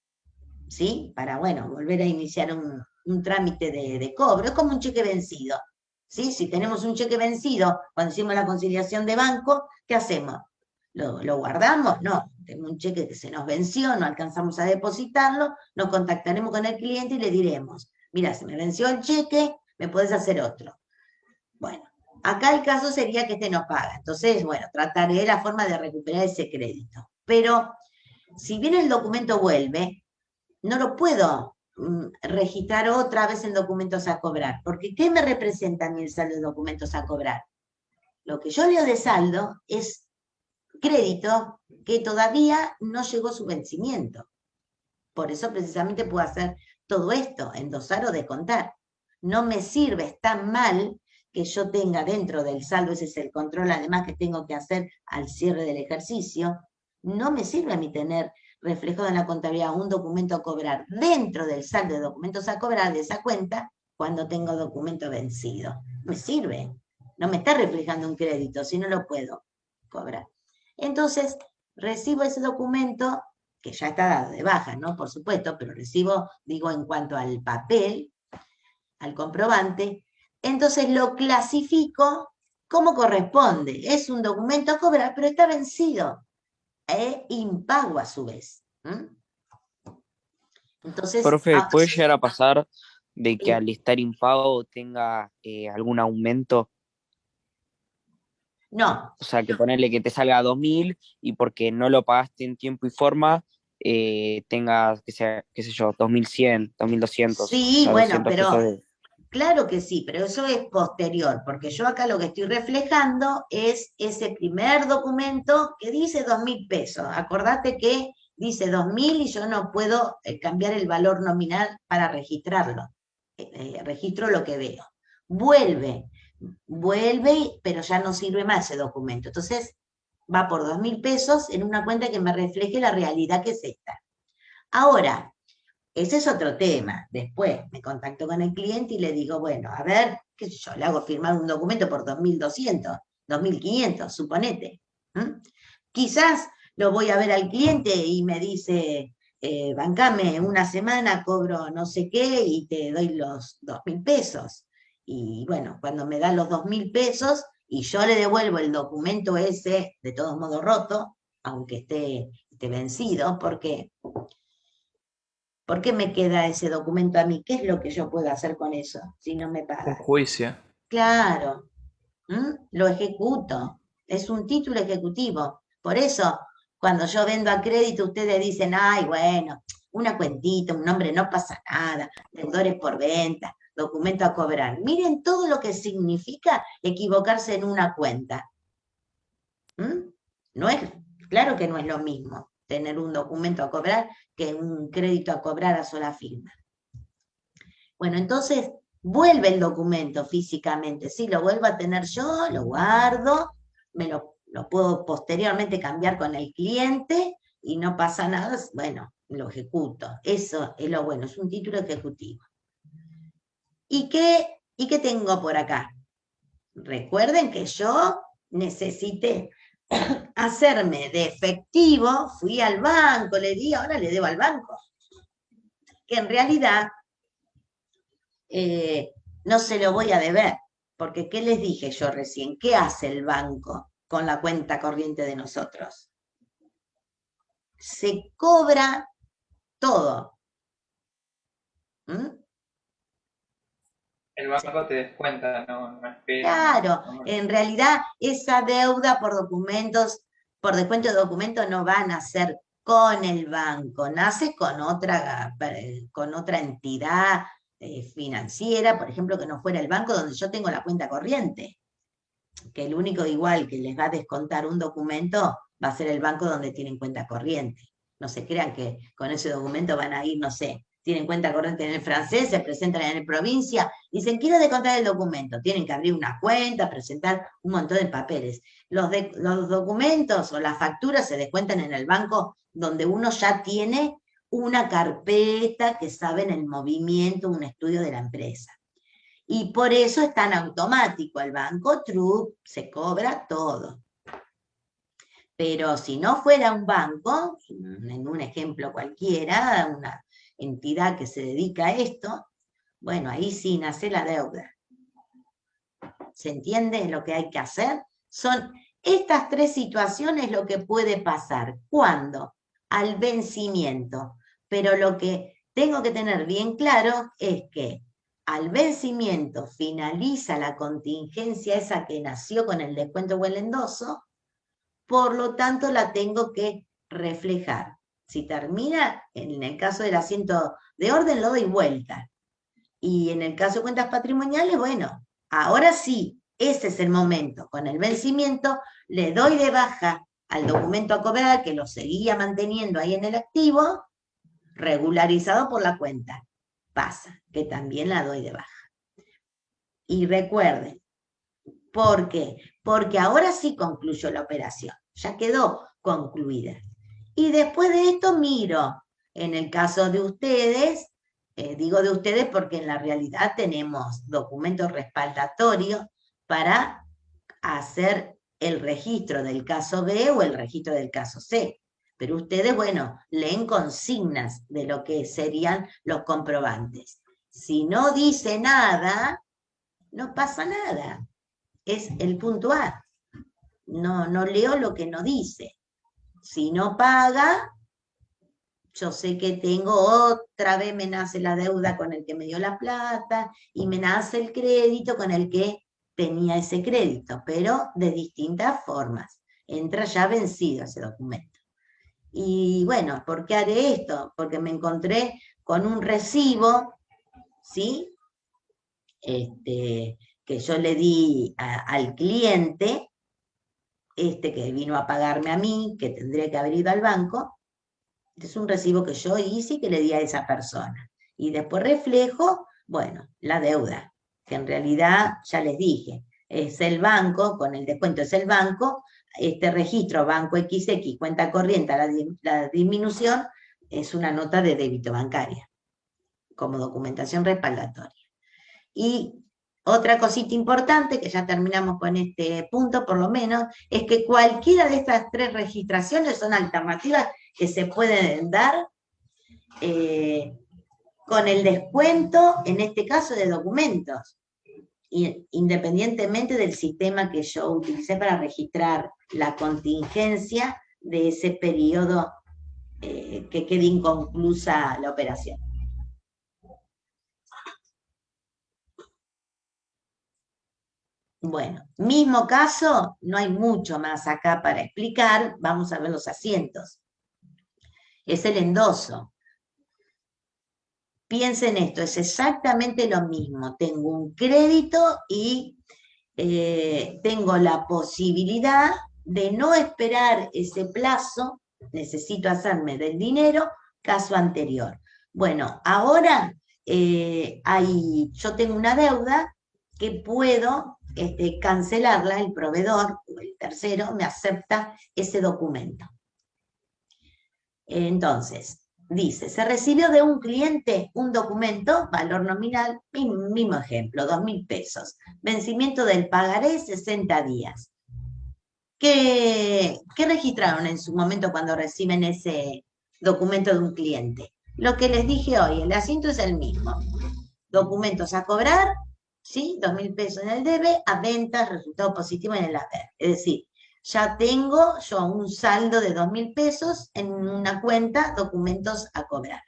[SPEAKER 1] ¿sí? Para, bueno, volver a iniciar un trámite de cobro. Es como un cheque vencido, ¿sí? Si tenemos un cheque vencido, cuando hicimos la conciliación de banco, ¿qué hacemos? ¿Lo guardamos? No, tengo un cheque que se nos venció, no alcanzamos a depositarlo, nos contactaremos con el cliente y le diremos, mira, se me venció el cheque, me puedes hacer otro. Bueno, acá el caso sería que este no paga, entonces, bueno, trataré la forma de recuperar ese crédito. Pero, si bien el documento vuelve, no lo puedo registrar otra vez en documentos a cobrar, porque ¿qué me representa a mí el saldo de documentos a cobrar? Lo que yo leo de saldo es crédito que todavía no llegó su vencimiento. Por eso precisamente puedo hacer todo esto, endosar o descontar. No me sirve, está mal que yo tenga dentro del saldo, ese es el control además que tengo que hacer al cierre del ejercicio, no me sirve a mí tener reflejado en la contabilidad un documento a cobrar dentro del saldo de documentos a cobrar de esa cuenta cuando tengo documento vencido. Me sirve, no me está reflejando un crédito, si no lo puedo cobrar. Entonces, recibo ese documento, que ya está dado de baja, ¿no? Por supuesto, pero recibo, digo, en cuanto al papel, al comprobante, entonces lo clasifico como corresponde. Es un documento a cobrar, pero está vencido e impago a su vez. Entonces,
[SPEAKER 2] Profe, ¿puede llegar a pasar de que al estar impago tenga algún aumento?
[SPEAKER 1] No.
[SPEAKER 2] O sea, que ponerle que te salga 2.000 y porque no lo pagaste en tiempo y forma, tengas, que sea, qué sé yo, 2.100, 2.200.
[SPEAKER 1] Sí,
[SPEAKER 2] o sea,
[SPEAKER 1] bueno,
[SPEAKER 2] 200 pesos
[SPEAKER 1] pero claro que sí, pero eso es posterior, porque yo acá lo que estoy reflejando es ese primer documento que dice 2.000 pesos. Acordate que dice 2.000 y yo no puedo cambiar el valor nominal para registrarlo. Registro lo que veo. Vuelve, pero ya no sirve más ese documento. Entonces, va por 2.000 pesos en una cuenta que me refleje la realidad que es esta. Ahora, ese es otro tema. Después me contacto con el cliente y le digo, bueno, a ver, qué sé yo, le hago firmar un documento por 2.200, 2.500, suponete. Quizás lo voy a ver al cliente y me dice, bancame una semana, cobro no sé qué y te doy los 2.000 pesos. Y bueno, cuando me da los 2.000 pesos y yo le devuelvo el documento ese, de todos modos roto, aunque esté vencido, porque ¿por qué me queda ese documento a mí? ¿Qué es lo que yo puedo hacer con eso si no me
[SPEAKER 6] Un
[SPEAKER 1] pagan?
[SPEAKER 6] juicio.
[SPEAKER 1] Claro, lo ejecuto. Es un título ejecutivo. Por eso, cuando yo vendo a crédito, ustedes dicen, ay, bueno, una cuentita, un nombre, no pasa nada, deudores por venta, documento a cobrar. Miren todo lo que significa equivocarse en una cuenta. No es, claro que no es lo mismo tener un documento a cobrar que un crédito a cobrar a sola firma. Bueno, entonces vuelve el documento físicamente, sí, lo vuelvo a tener yo, lo guardo, me lo lo puedo posteriormente cambiar con el cliente y no pasa nada, bueno, lo ejecuto. Eso es lo bueno, es un título ejecutivo. ¿Y qué tengo por acá? Recuerden que yo necesité hacerme de efectivo, fui al banco, le di, ahora le debo al banco. Que en realidad no se lo voy a deber, porque ¿qué les dije yo recién? ¿Qué hace el banco con la cuenta corriente de nosotros? Se cobra todo. ¿Mm?
[SPEAKER 6] El banco te descuenta, no espera.
[SPEAKER 1] Claro, en realidad esa deuda por documentos, por descuento de documentos no va a nacer con el banco, nace con otra entidad financiera, por ejemplo, que no fuera el banco donde yo tengo la cuenta corriente, que el único igual que les va a descontar un documento va a ser el banco donde tienen cuenta corriente. No se crean que con ese documento van a ir, no sé, tienen cuenta corriente en el francés, se presentan en la provincia, dicen, quiero descontar el documento, tienen que abrir una cuenta, presentar un montón de papeles. Los documentos o las facturas se descuentan en el banco donde uno ya tiene una carpeta que sabe en el movimiento, un estudio de la empresa. Y por eso es tan automático el banco, se cobra todo. Pero si no fuera un banco, en un ejemplo cualquiera, una entidad que se dedica a esto, bueno, ahí sí nace la deuda. ¿Se entiende lo que hay que hacer? Son estas tres situaciones lo que puede pasar. ¿Cuándo? Al vencimiento. Pero lo que tengo que tener bien claro es que al vencimiento finaliza la contingencia esa que nació con el descuento o el endoso, por lo tanto la tengo que reflejar. Si termina, en el caso del asiento de orden lo doy vuelta. Y en el caso de cuentas patrimoniales, bueno, ahora sí, ese es el momento. Con el vencimiento le doy de baja al documento a cobrar, que lo seguía manteniendo ahí en el activo, regularizado por la cuenta. Pasa, que también la doy de baja. Y recuerden, ¿por qué? Porque ahora sí concluyó la operación, ya quedó concluida. Y después de esto miro, en el caso de ustedes, digo de ustedes porque en la realidad tenemos documentos respaldatorios para hacer el registro del caso B o el registro del caso C. Pero ustedes, bueno, leen consignas de lo que serían los comprobantes. Si no dice nada, no pasa nada. Es el punto A. No leo lo que no dice. Si no paga, yo sé que tengo otra vez, me nace la deuda con el que me dio la plata y me nace el crédito con el que tenía ese crédito, pero de distintas formas. Entra ya vencido ese documento. Y bueno, ¿por qué haré esto? Porque me encontré con un recibo, ¿sí? Que yo le di al cliente, que vino a pagarme a mí, que tendría que haber ido al banco. Es un recibo que yo hice y que le di a esa persona. Y después reflejo, bueno, la deuda, que en realidad, ya les dije, es el banco, con el descuento es el banco, este registro banco XX, cuenta corriente, la disminución, es una nota de débito bancaria, como documentación respaldatoria. Y otra cosita importante, que ya terminamos con este punto por lo menos, es que cualquiera de estas tres registraciones son alternativas que se pueden dar con el descuento, en este caso de documentos, independientemente del sistema que yo utilicé para registrar la contingencia de ese periodo que quede inconclusa la operación. Bueno, mismo caso, no hay mucho más acá para explicar, vamos a ver los asientos. Es el endoso. Piensen esto, es exactamente lo mismo. Tengo un crédito y tengo la posibilidad de no esperar ese plazo, necesito hacerme del dinero, caso anterior. Bueno, ahora yo tengo una deuda que puedo cancelarla, el proveedor o el tercero me acepta ese documento. Entonces, dice, se recibió de un cliente un documento, valor nominal, mismo ejemplo, 2.000 pesos. Vencimiento del pagaré, 60 días. ¿Qué registraron en su momento cuando reciben ese documento de un cliente? Lo que les dije hoy, el asiento es el mismo. Documentos a cobrar, ¿sí? 2.000 pesos en el debe, a ventas, resultado positivo en el haber. Es decir, ya tengo yo un saldo de 2.000 pesos en una cuenta, documentos a cobrar.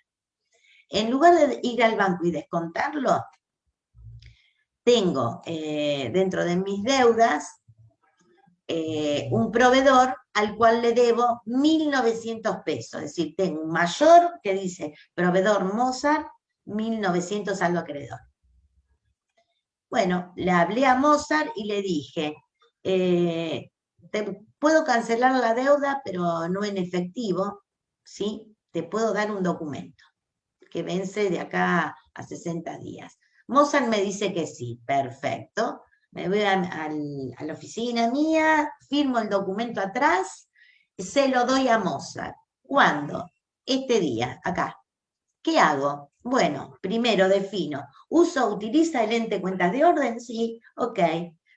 [SPEAKER 1] En lugar de ir al banco y descontarlo, tengo dentro de mis deudas un proveedor al cual le debo 1.900 pesos. Es decir, tengo un mayor que dice proveedor Mozart, 1.900 saldo acreedor. Bueno, le hablé a Mozart y le dije, te puedo cancelar la deuda, pero no en efectivo, ¿sí? Te puedo dar un documento que vence de acá a 60 días. Mozart me dice que sí, perfecto. Me voy a la oficina mía, firmo el documento atrás, se lo doy a Mozart. ¿Cuándo? Este día, acá. ¿Qué hago? Bueno, primero defino. ¿Utiliza el ente cuentas de orden? Sí, ok.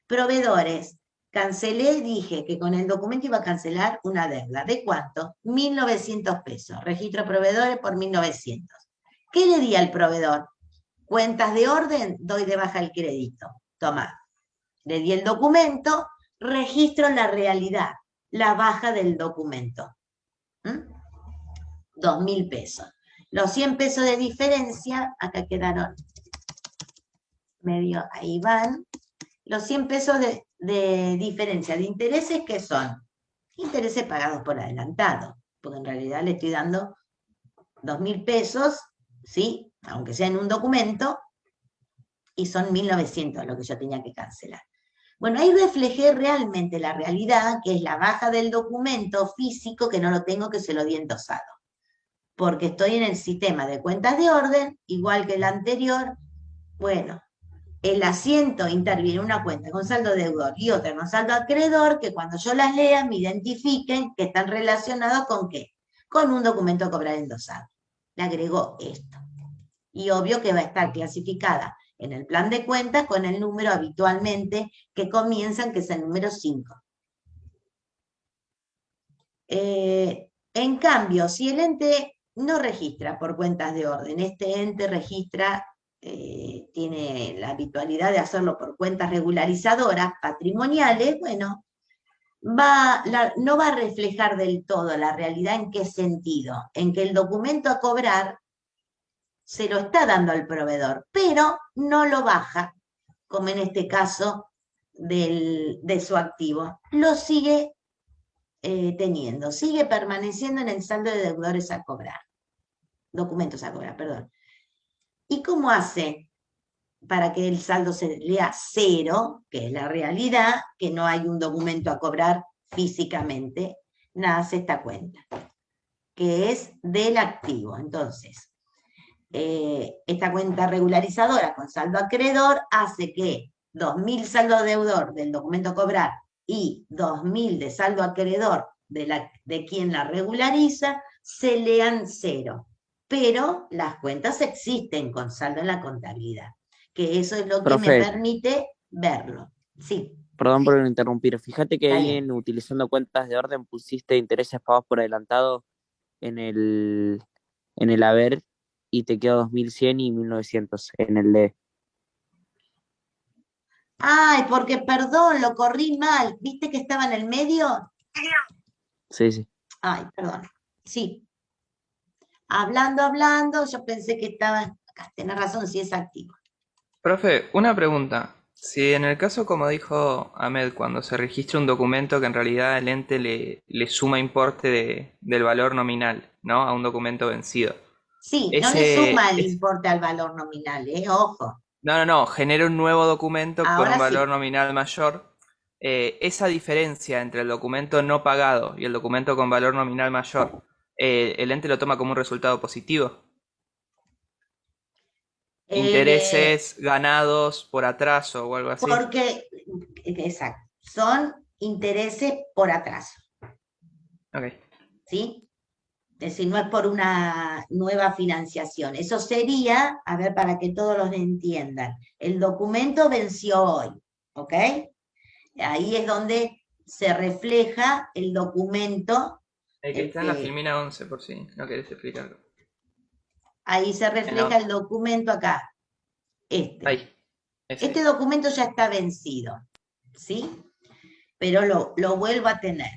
[SPEAKER 1] Proveedores. Cancelé, dije que con el documento iba a cancelar una deuda. ¿De cuánto? 1.900 pesos. Registro proveedores por 1.900. ¿Qué le di al proveedor? Cuentas de orden, doy de baja el crédito. Toma. Le di el documento, registro la realidad, la baja del documento. 2.000 pesos. Los 100 pesos de diferencia, acá quedaron medio, ahí van. Los 100 pesos de diferencia de intereses, ¿qué son? Intereses pagados por adelantado, porque en realidad le estoy dando 2.000 pesos, ¿sí? Aunque sea en un documento, y son 1.900 lo que yo tenía que cancelar. Bueno, ahí reflejé realmente la realidad, que es la baja del documento físico, que no lo tengo, que se lo di endosado. Porque estoy en el sistema de cuentas de orden, igual que el anterior. Bueno, el asiento interviene una cuenta con saldo deudor y otra con saldo acreedor, que cuando yo las lea me identifiquen que están relacionados con ¿qué? Con un documento a cobrar endosado. Le agregó esto. Y obvio que va a estar clasificada en el plan de cuentas con el número habitualmente que comienzan, que es el número 5. En cambio, si el ente no registra por cuentas de orden, este ente registra, tiene la habitualidad de hacerlo por cuentas regularizadoras, patrimoniales, bueno, no va a reflejar del todo la realidad. ¿En qué sentido? En que el documento a cobrar se lo está dando al proveedor, pero no lo baja, como en este caso de su activo. Lo sigue teniendo, sigue permaneciendo en el saldo de deudores a cobrar. Documentos a cobrar, perdón. ¿Y cómo hace para que el saldo se lea cero, que es la realidad, que no hay un documento a cobrar físicamente? Nace esta cuenta, que es del activo. Entonces, esta cuenta regularizadora con saldo acreedor hace que 2.000 saldo deudor del documento a cobrar y 2.000 de saldo acreedor de quien la regulariza se lean cero. Pero las cuentas existen con saldo en la contabilidad, que eso es lo que
[SPEAKER 2] Profe,
[SPEAKER 1] me permite verlo. Sí.
[SPEAKER 2] Perdón por interrumpir. Fíjate que
[SPEAKER 1] Está
[SPEAKER 2] ahí
[SPEAKER 1] bien.
[SPEAKER 2] en utilizando cuentas de orden pusiste intereses pagados por adelantado en el haber y te quedó 2.100 y 1.900 en el de.
[SPEAKER 1] Ay, porque perdón, lo corrí mal. ¿Viste que estaba en el medio?
[SPEAKER 2] Sí, sí.
[SPEAKER 1] Ay, perdón. Sí. Hablando, yo pensé que estaba acá. Tenés razón, sí es activo.
[SPEAKER 6] Profe, una pregunta. Si en el caso, como dijo Ahmed, cuando se registra un documento que en realidad el ente le suma importe del valor nominal, ¿no? A un documento vencido.
[SPEAKER 1] Sí, no le suma el
[SPEAKER 6] Es,
[SPEAKER 1] importe al valor nominal, ojo.
[SPEAKER 6] no, genera un nuevo documento con un
[SPEAKER 1] Ahora sí.
[SPEAKER 6] valor nominal mayor. Esa diferencia entre el documento no pagado y el documento con valor nominal mayor, ¿el ente lo toma como un resultado positivo? intereses ganados por atraso o algo así.
[SPEAKER 1] Porque, exacto, son intereses por atraso.
[SPEAKER 6] Ok.
[SPEAKER 1] ¿Sí? Es decir, no es por una nueva financiación. Eso sería, a ver, para que todos los entiendan, el documento venció hoy, ¿ok? Ahí es donde se refleja el documento.
[SPEAKER 6] El que está en la Filmina 11, por si no querés explicarlo.
[SPEAKER 1] Ahí se refleja el documento acá.
[SPEAKER 6] Ahí.
[SPEAKER 1] Este documento ya está vencido, ¿sí? Pero lo vuelvo a tener.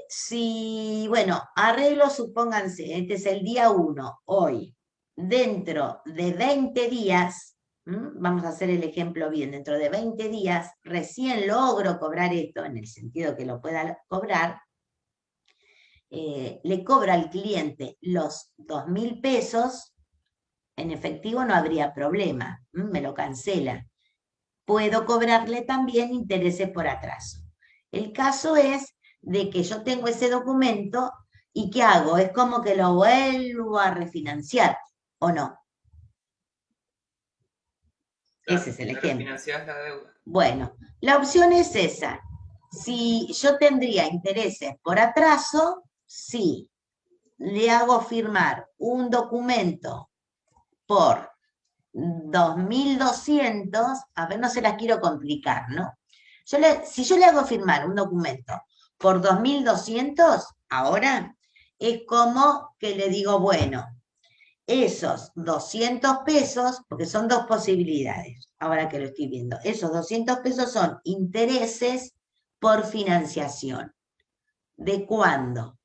[SPEAKER 1] Si, bueno, arreglo, supónganse, este es el día 1, hoy. Dentro de 20 días, vamos a hacer el ejemplo bien, dentro de 20 días, recién logro cobrar esto, en el sentido que lo pueda cobrar, le cobro al cliente los 2.000 pesos, en efectivo no habría problema, me lo cancela. Puedo cobrarle también intereses por atraso. El caso es de que yo tengo ese documento y ¿qué hago? Es como que lo vuelvo a refinanciar, ¿o no?
[SPEAKER 6] Claro,
[SPEAKER 1] ese es el ejemplo.
[SPEAKER 6] Refinanciás la deuda.
[SPEAKER 1] Bueno, la opción es esa. Si yo tendría intereses por atraso, sí, le hago firmar un documento por 2.200, a ver, no se las quiero complicar, ¿no? Si yo le hago firmar un documento por 2.200, ahora es como que le digo, bueno, esos 200 pesos, porque son dos posibilidades, ahora que lo estoy viendo, esos 200 pesos son intereses por financiación. ¿De cuándo?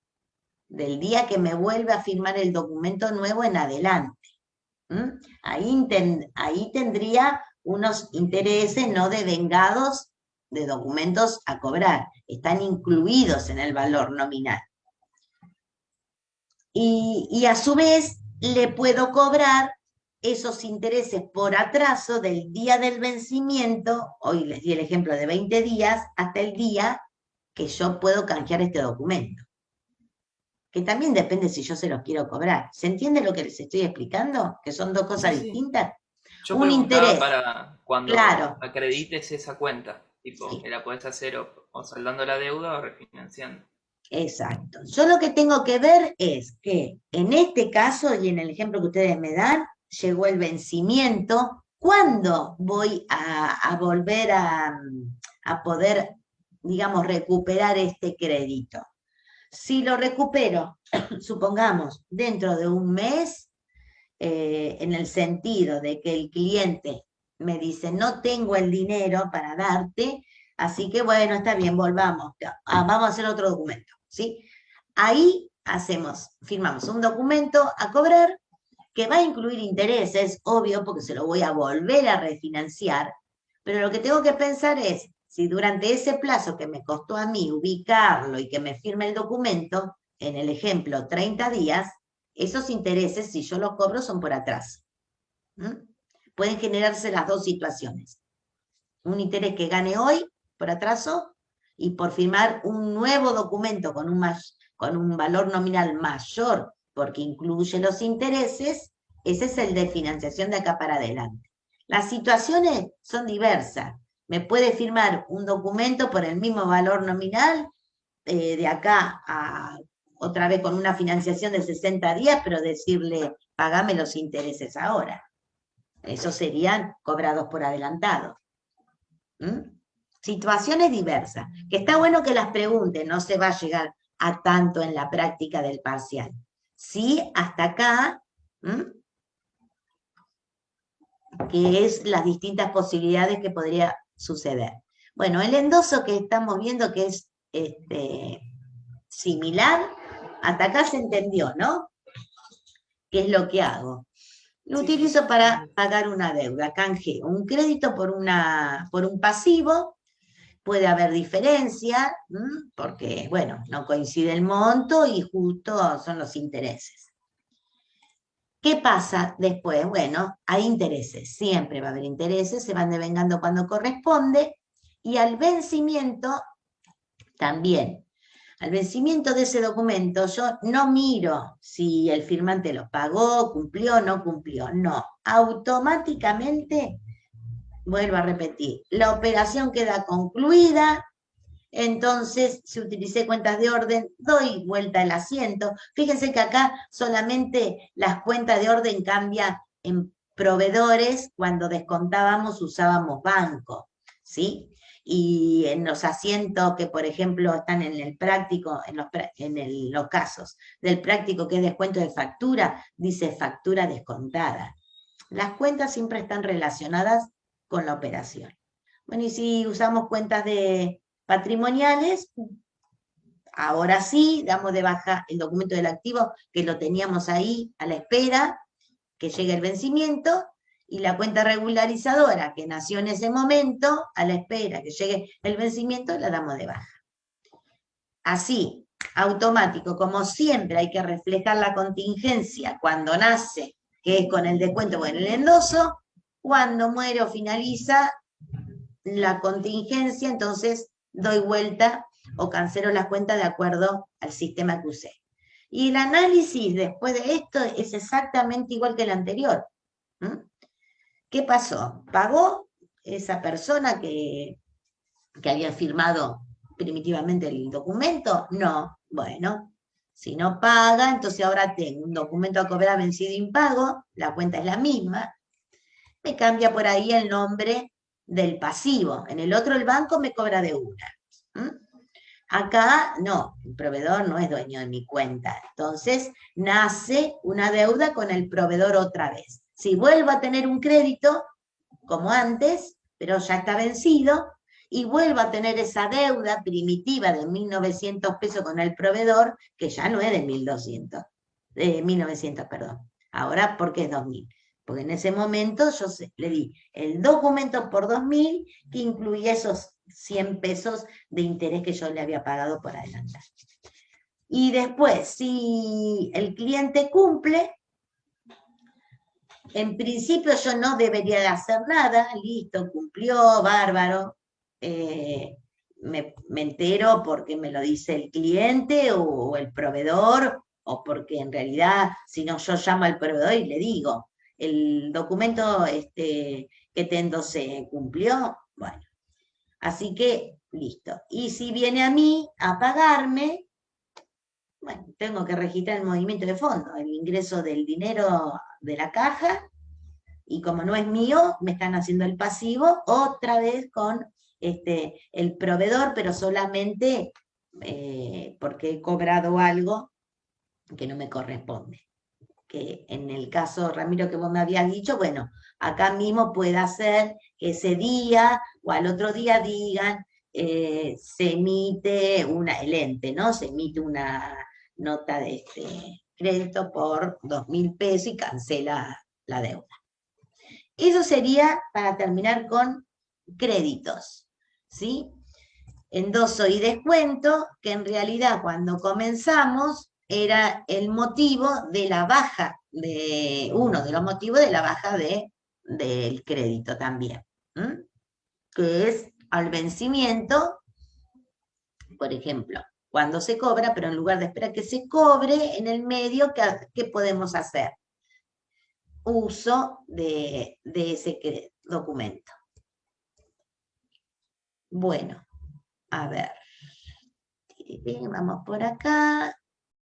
[SPEAKER 1] Del día que me vuelve a firmar el documento nuevo en adelante. Ahí tendría unos intereses no devengados de documentos a cobrar. Están incluidos en el valor nominal. Y a su vez le puedo cobrar esos intereses por atraso del día del vencimiento, hoy les di el ejemplo de 20 días, hasta el día que yo puedo canjear este documento. Que también depende si yo se los quiero cobrar. ¿Se entiende lo que les estoy explicando? Que son dos cosas distintas.
[SPEAKER 6] Yo
[SPEAKER 1] un interés
[SPEAKER 6] para cuando acredites esa cuenta, tipo, que la podés hacer o saldando la deuda o refinanciando.
[SPEAKER 1] Exacto. Yo lo que tengo que ver es que en este caso, y en el ejemplo que ustedes me dan, llegó el vencimiento. ¿Cuándo voy a volver a poder, digamos, recuperar este crédito? Si lo recupero, supongamos, dentro de un mes, en el sentido de que el cliente me dice, no tengo el dinero para darte, así que bueno, está bien, volvamos, vamos a hacer otro documento, ¿sí? Ahí firmamos un documento a cobrar que va a incluir intereses, obvio, porque se lo voy a volver a refinanciar, pero lo que tengo que pensar es, si durante ese plazo que me costó a mí ubicarlo y que me firme el documento, en el ejemplo 30 días, esos intereses, si yo los cobro, son por atrás. Pueden generarse las dos situaciones. Un interés que gane hoy por atraso y por firmar un nuevo documento con un valor nominal mayor porque incluye los intereses, ese es el de financiación de acá para adelante. Las situaciones son diversas. Me puede firmar un documento por el mismo valor nominal de acá a otra vez con una financiación de 60 días, pero decirle, pagame los intereses ahora. Esos serían cobrados por adelantado. Situaciones diversas, que está bueno que las pregunten, no se va a llegar a tanto en la práctica del parcial. Sí, hasta acá, que es las distintas posibilidades que podría suceder. Bueno, el endoso que estamos viendo que es similar, hasta acá se entendió, ¿no? ¿Qué es lo que hago? Lo utilizo para pagar una deuda, canjeo un crédito por un pasivo, puede haber diferencia, porque, bueno, no coincide el monto y justo son los intereses. ¿Qué pasa después? Bueno, hay intereses, siempre va a haber intereses, se van devengando cuando corresponde, y al vencimiento también Al vencimiento de ese documento, yo no miro si el firmante lo pagó, cumplió o no cumplió. No, automáticamente, vuelvo a repetir, la operación queda concluida. Entonces, si utilicé cuentas de orden, doy vuelta al asiento. Fíjense que acá solamente las cuentas de orden cambian en proveedores. Cuando descontábamos usábamos banco, ¿sí? Y en los asientos que, por ejemplo, están en el práctico, en los casos del práctico que es descuento de factura, dice factura descontada. Las cuentas siempre están relacionadas con la operación. Bueno, y si usamos cuentas de patrimoniales, ahora sí, damos de baja el documento del activo, que lo teníamos ahí a la espera, que llegue el vencimiento, y la cuenta regularizadora, que nació en ese momento, a la espera que llegue el vencimiento, la damos de baja. Así, automático, como siempre hay que reflejar la contingencia cuando nace, que es con el descuento o en el endoso, cuando muere o finaliza la contingencia, entonces doy vuelta o cancelo las cuentas de acuerdo al sistema que usé. Y el análisis después de esto es exactamente igual que el anterior. ¿Qué pasó? ¿Pagó esa persona que había firmado primitivamente el documento? No. Bueno, si no paga, entonces ahora tengo un documento a cobrar vencido impago, la cuenta es la misma, me cambia por ahí el nombre del pasivo. En el otro el banco me cobra de una. Acá no, el proveedor no es dueño de mi cuenta. Entonces nace una deuda con el proveedor otra vez. Si vuelvo a tener un crédito, como antes, pero ya está vencido, y vuelvo a tener esa deuda primitiva de 1.900 pesos con el proveedor, que ya no es de 1.200, de 1.900, perdón. Ahora, ¿por qué es 2.000? Porque en ese momento yo le di el documento por 2.000 que incluía esos 100 pesos de interés que yo le había pagado por adelantar. Y después, si el cliente cumple, en principio yo no debería de hacer nada, listo, cumplió, bárbaro. Me entero porque me lo dice el cliente o el proveedor, o porque en realidad, si no, yo llamo al proveedor y le digo, el documento que te endosé, ¿cumplió? Bueno, así que, listo. Y si viene a mí a pagarme, bueno, tengo que registrar el movimiento de fondo, el ingreso del dinero de la caja, y como no es mío, me están haciendo el pasivo otra vez con el proveedor, pero solamente porque he cobrado algo que no me corresponde. Que en el caso, Ramiro, que vos me habías dicho, bueno, acá mismo puede ser que ese día o al otro día digan, se emite el ente, ¿no? Se emite una nota de crédito por 2.000 pesos y cancela la deuda. Eso sería para terminar con créditos, ¿sí? Endoso y descuento, que en realidad cuando comenzamos era el motivo de la baja, uno de los motivos de la baja del crédito también, que es al vencimiento, por ejemplo, cuando se cobra, pero en lugar de esperar que se cobre, en el medio, ¿qué podemos hacer? Uso de ese documento. Bueno, a ver, vamos por acá.